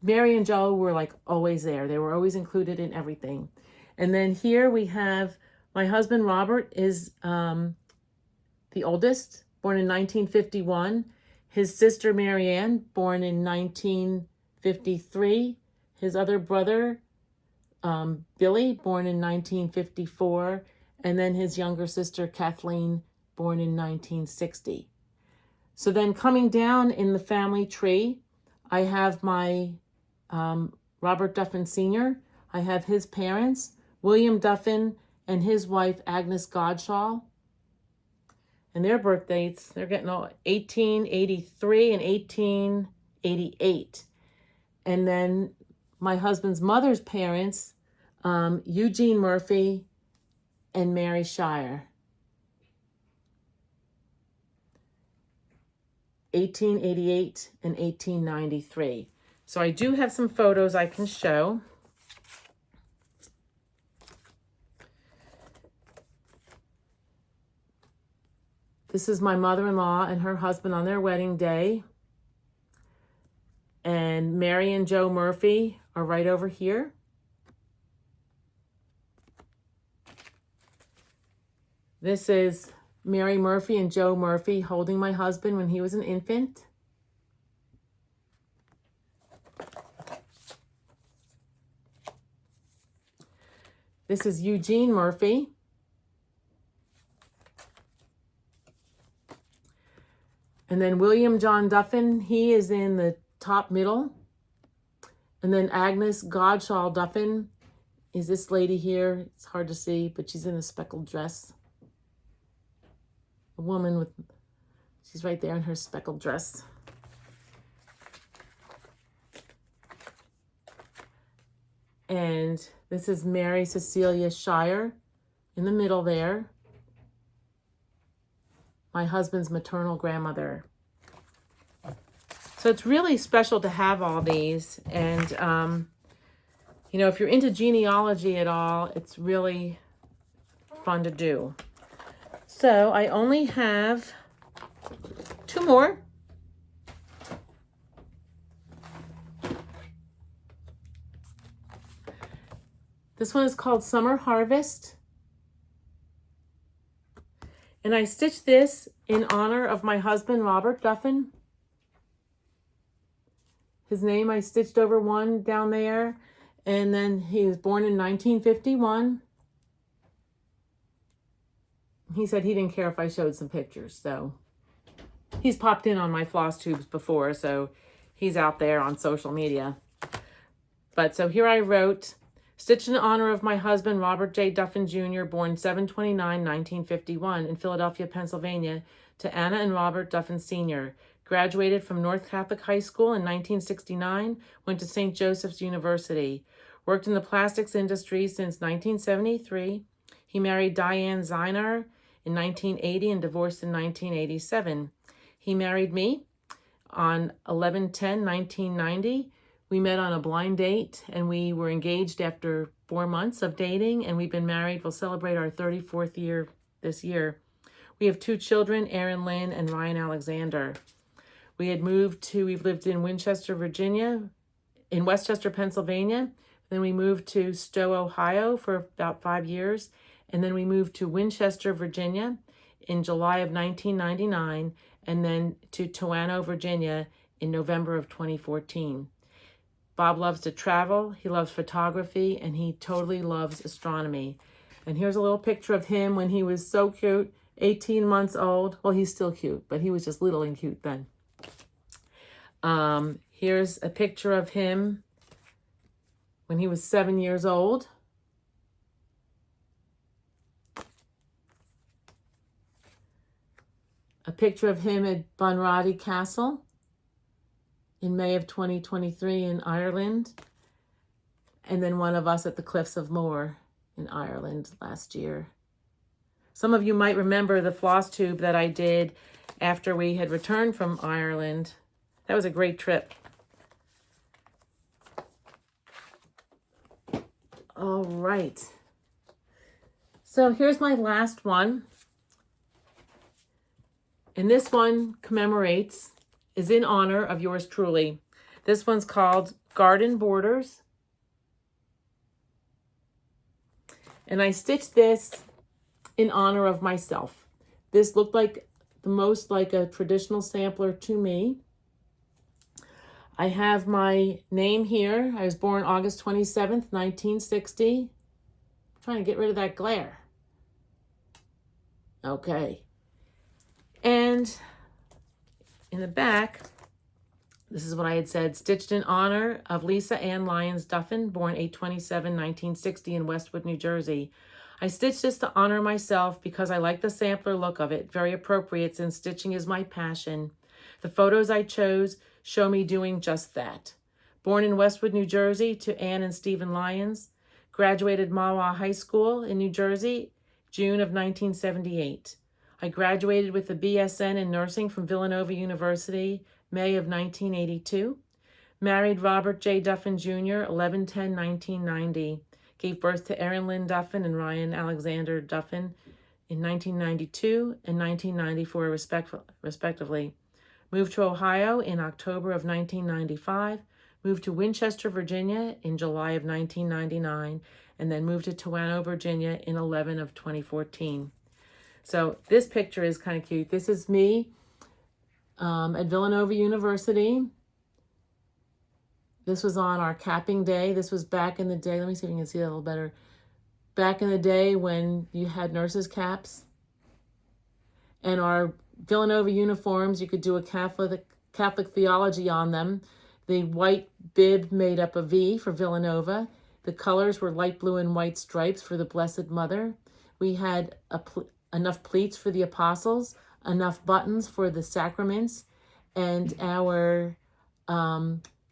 Mary and Joe were like always there. They were always included in everything. And then here we have my husband, Robert, is the oldest, born in 1951. His sister, Marianne, born in 1953. His other brother, Billy, born in 1954. And then his younger sister, Kathleen, born in 1960. So then coming down in the family tree, I have my Robert Duffin Sr. I have his parents, William Duffin and his wife, Agnes Godshaw. And their birth dates, they're getting all 1883 and 1888. And then my husband's mother's parents, Eugene Murphy and Mary Shire. 1888 and 1893. So I do have some photos I can show. This is my mother-in-law and her husband on their wedding day. And Mary and Joe Murphy are right over here. This is Mary Murphy and Joe Murphy holding my husband when he was an infant. This is Eugene Murphy. And then William John Duffin, he is in the top middle. And then Agnes Godshaw Duffin is this lady here. It's hard to see, but she's in a speckled dress. A woman with, she's right there in her speckled dress. And this is Mary Cecilia Shire in the middle there. My husband's maternal grandmother. So it's really special to have all these. And, you know, if you're into genealogy at all, it's really fun to do. So I only have 2 more. This one is called Summer Harvest. And I stitched this in honor of my husband, Robert Duffin. His name I stitched over one down there. And then he was born in 1951. He said he didn't care if I showed some pictures. So he's popped in on my Floss Tubes before. So he's out there on social media. But so here I wrote, stitched in honor of my husband, Robert J. Duffin Jr., born 7/29/1951 in Philadelphia, Pennsylvania, to Anna and Robert Duffin Sr., graduated from North Catholic High School in 1969, went to St. Joseph's University, worked in the plastics industry since 1973. He married Diane Ziner in 1980 and divorced in 1987. He married me on 11/10/1990. We met on a blind date, and we were engaged after 4 months of dating, and we've been married. We'll celebrate our 34th year this year. We have 2 children, Aaron Lynn and Ryan Alexander. We've lived in Winchester, Virginia, in Westchester, Pennsylvania. Then we moved to Stowe, Ohio for about 5 years. And then we moved to Winchester, Virginia in July of 1999, and then to Toano, Virginia in November of 2014. Bob loves to travel, he loves photography, and he totally loves astronomy. And here's a little picture of him when he was so cute, 18 months old. Well, he's still cute, but he was just little and cute then. Here's a picture of him when he was 7 years old. A picture of him at Bunratty Castle in May of 2023 in Ireland. And then one of us at the Cliffs of Moher in Ireland last year. Some of you might remember the floss tube that I did after we had returned from Ireland. That was a great trip. All right. So here's my last one. And this one is in honor of yours truly. This one's called Garden Borders. And I stitched this in honor of myself. This looked like the most like a traditional sampler to me. I have my name here. I was born August 27th, 1960. I'm trying to get rid of that glare. Okay. And in the back, this is what I had said, stitched in honor of Lisa Ann Lyons Duffin, born 8/27/1960 in Westwood, New Jersey. I stitched this to honor myself because I like the sampler look of it, very appropriate since stitching is my passion. The photos I chose show me doing just that. Born in Westwood, New Jersey to Ann and Stephen Lyons, graduated Mahwah High School in New Jersey, June of 1978. I graduated with a BSN in nursing from Villanova University, May of 1982. Married Robert J. Duffin Jr., 11/10/1990. Gave birth to Erin Lynn Duffin and Ryan Alexander Duffin in 1992 and 1994, respectively. Moved to Ohio in October of 1995. Moved to Winchester, Virginia in July of 1999, and then moved to Toano, Virginia in 11 of 2014. So this picture is kind of cute. This is me at Villanova University. This was on our capping day. This was back in the day. Let me see if you can see that a little better. Back in the day when you had nurses' caps. And our Villanova uniforms, you could do a Catholic theology on them. The white bib made up a V for Villanova. The colors were light blue and white stripes for the Blessed Mother. We had enough pleats for the apostles, enough buttons for the sacraments, and our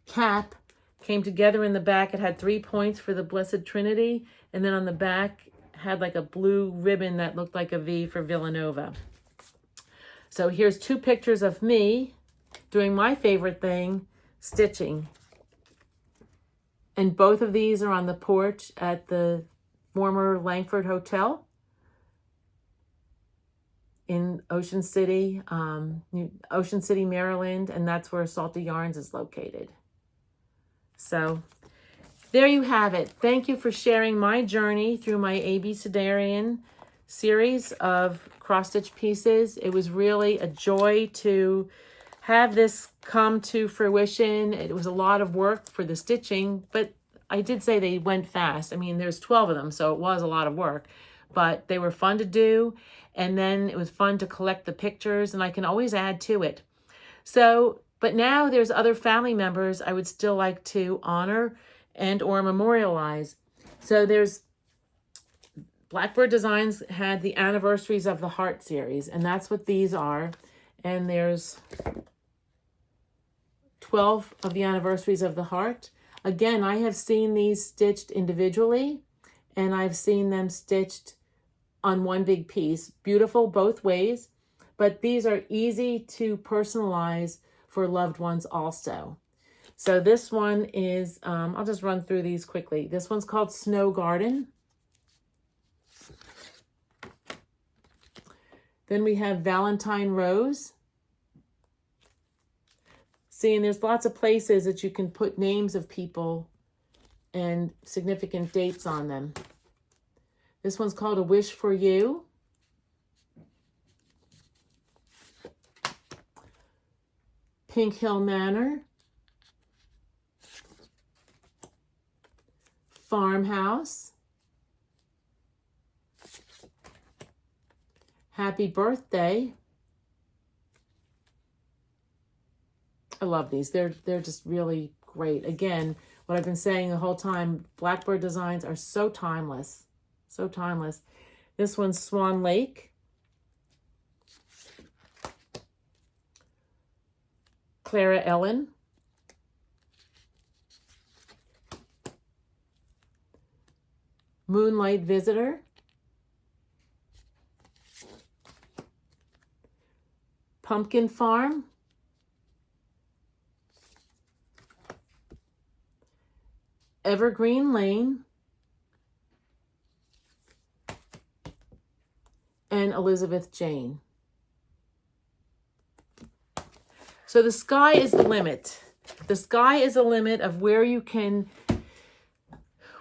cap came together in the back. It had 3 points for the Blessed Trinity, and then on the back had like a blue ribbon that looked like a V for Villanova. So here's 2 pictures of me doing my favorite thing, stitching. And both of these are on the porch at the former Langford Hotel in Ocean City, Maryland, and that's where Salty Yarns is located. So there you have it. Thank you for sharing my journey through my Abecedarian series of cross-stitch pieces. It was really a joy to have this come to fruition. It was a lot of work for the stitching, but I did say they went fast. I mean, there's 12 of them, so it was a lot of work, but they were fun to do. And then it was fun to collect the pictures, and I can always add to it. So, but now there's other family members I would still like to honor and or memorialize. So there's Blackbird Designs had the Anniversaries of the Heart series, and that's what these are. And there's 12 of the Anniversaries of the Heart. Again, I have seen these stitched individually, and I've seen them stitched on one big piece. Beautiful both ways, but these are easy to personalize for loved ones also. So this one is, I'll just run through these quickly. This one's called Snow Garden. Then we have Valentine Rose. See, and there's lots of places that you can put names of people and significant dates on them. This one's called A Wish for You. Pink Hill Manor. Farmhouse. Happy birthday. I love these. They're just really great. Again, what I've been saying the whole time, Blackbird Designs are so timeless. So timeless. This one's Swan Lake. Clara Ellen. Moonlight Visitor. Pumpkin Farm. Evergreen Lane. And Elizabeth Jane. So the sky is the limit. The sky is the limit of where you can,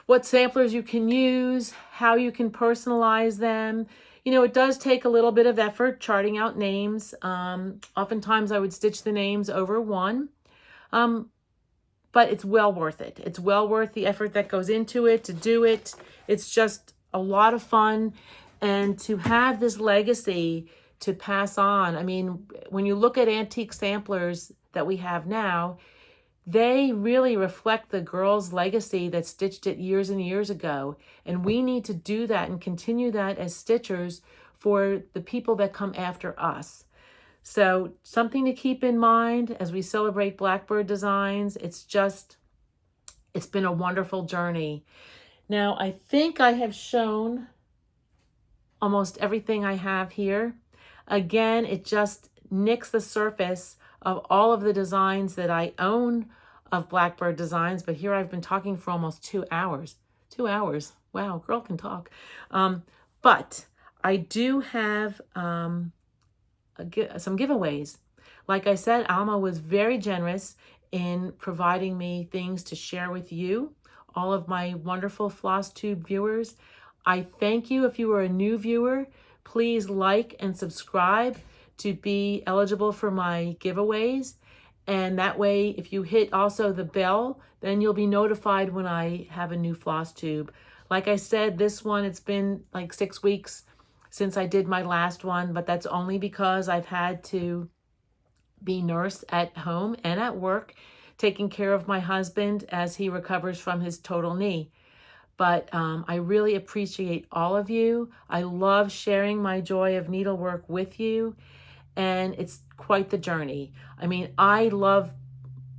what samplers you can use, how you can personalize them. You know, it does take a little bit of effort charting out names. Oftentimes I would stitch the names over one, but it's well worth it. It's well worth the effort that goes into it, to do it. It's just a lot of fun. And to have this legacy to pass on. I mean, when you look at antique samplers that we have now, they really reflect the girl's legacy that stitched it years and years ago. And we need to do that and continue that as stitchers for the people that come after us. So something to keep in mind as we celebrate Blackbird Designs. It's been a wonderful journey. Now, I think I have shown almost everything I have here. Again, it just nicks the surface of all of the designs that I own of Blackbird Designs, but here I've been talking for almost 2 hours. 2 hours. Wow, girl can talk. But I do have some giveaways. Like I said, Alma was very generous in providing me things to share with you, all of my wonderful Floss Tube viewers. I thank you. If you are a new viewer, please like and subscribe to be eligible for my giveaways. And that way, if you hit also the bell, then you'll be notified when I have a new Floss Tube. Like I said, this one, it's been like 6 weeks since I did my last one, but that's only because I've had to be nurse at home and at work, taking care of my husband as he recovers from his total knee. But I really appreciate all of you. I love sharing my joy of needlework with you, and it's quite the journey. I mean, I love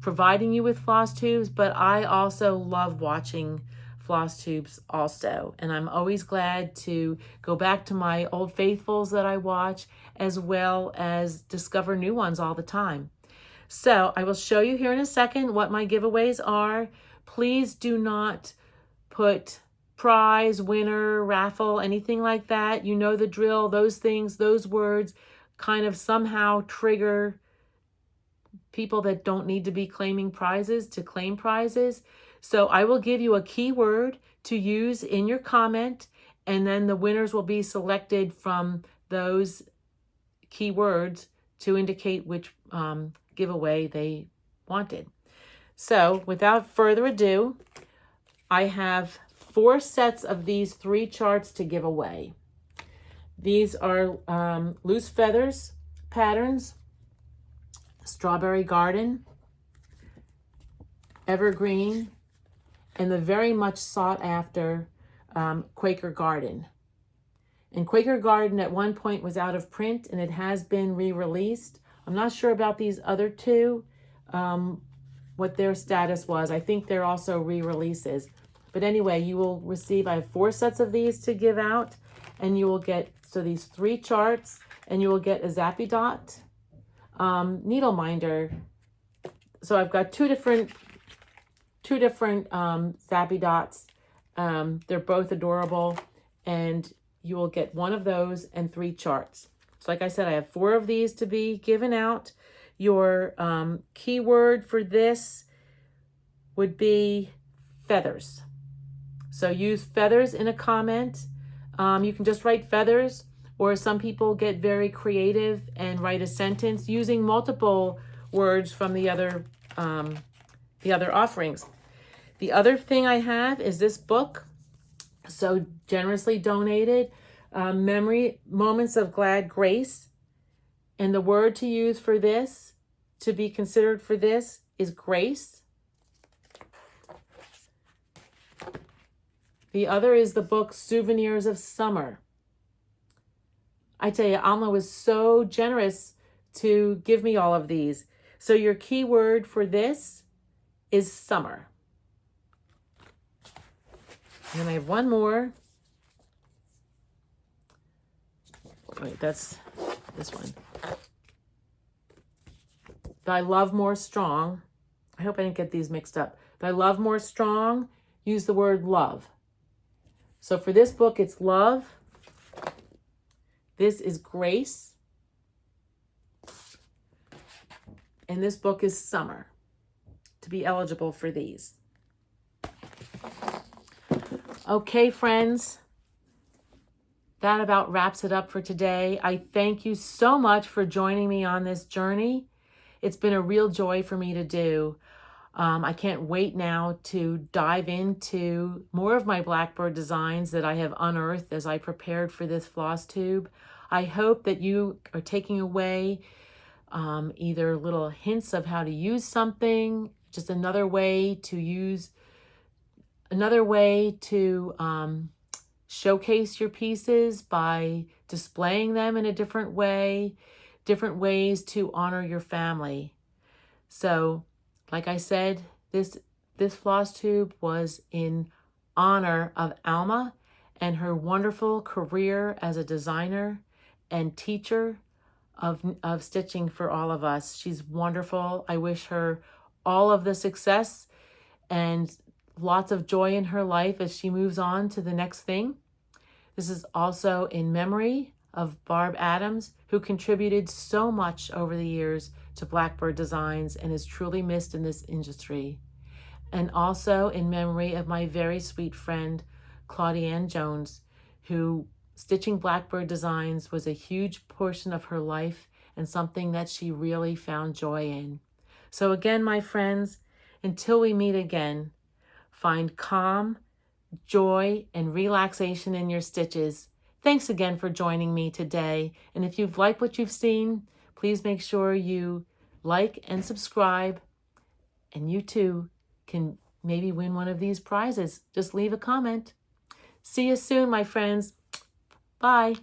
providing you with floss tubes, but I also love watching floss tubes also. And I'm always glad to go back to my old faithfuls that I watch, as well as discover new ones all the time. So I will show you here in a second what my giveaways are. Please do not put prize, winner, raffle, anything like that. You know the drill. Those things, those words kind of somehow trigger people that don't need to be claiming prizes to claim prizes. So I will give you a keyword to use in your comment, and then the winners will be selected from those keywords to indicate which giveaway they wanted. So without further ado, I have 4 sets of these 3 charts to give away. These are Loose Feathers patterns, Strawberry Garden, Evergreen, and the very much sought after Quaker Garden. And Quaker Garden at one point was out of print, and it has been re-released. I'm not sure about these other 2, what their status was. I think they're also re-releases. But anyway, you will receive, I have 4 sets of these to give out, and you will get, so these 3 charts, and you will get a Zappy Dot needle minder. So I've got two different Zappy Dots. They're both adorable, and you will get 1 of those and 3 charts. So like I said, I have 4 of these to be given out. Your keyword for this would be feathers. So use feathers in a comment. You can just write feathers, or some people get very creative and write a sentence using multiple words from the other offerings. The other thing I have is this book, so generously donated. Memory, moments of glad grace. And the word to use for this, to be considered for this, is grace. The other is the book Souvenirs of Summer. I tell you, Alma was so generous to give me all of these. So your key word for this is summer. And then I have one more. Wait, that's this one. Thy love more strong. I hope I didn't get these mixed up. Thy love more strong, use the word love. So for this book, it's love. This is grace. And this book is summer, to be eligible for these. Okay, friends. That about wraps it up for today. I thank you so much for joining me on this journey. It's been a real joy for me to do. I can't wait now to dive into more of my Blackbird designs that I have unearthed as I prepared for this floss tube. I hope that you are taking away either little hints of how to use something, just another way to showcase your pieces by displaying them in a different way, different ways to honor your family. So, like I said, this floss tube was in honor of Alma and her wonderful career as a designer and teacher of stitching for all of us. She's wonderful. I wish her all of the success and lots of joy in her life as she moves on to the next thing. This is also in memory of Barb Adams, who contributed so much over the years to Blackbird Designs and is truly missed in this industry. And also in memory of my very sweet friend, Claudianne Jones, who stitching Blackbird Designs was a huge portion of her life and something that she really found joy in. So again, my friends, until we meet again, find calm, joy, and relaxation in your stitches. Thanks again for joining me today. And if you've liked what you've seen, please make sure you like and subscribe. And you too can maybe win one of these prizes. Just leave a comment. See you soon, my friends. Bye.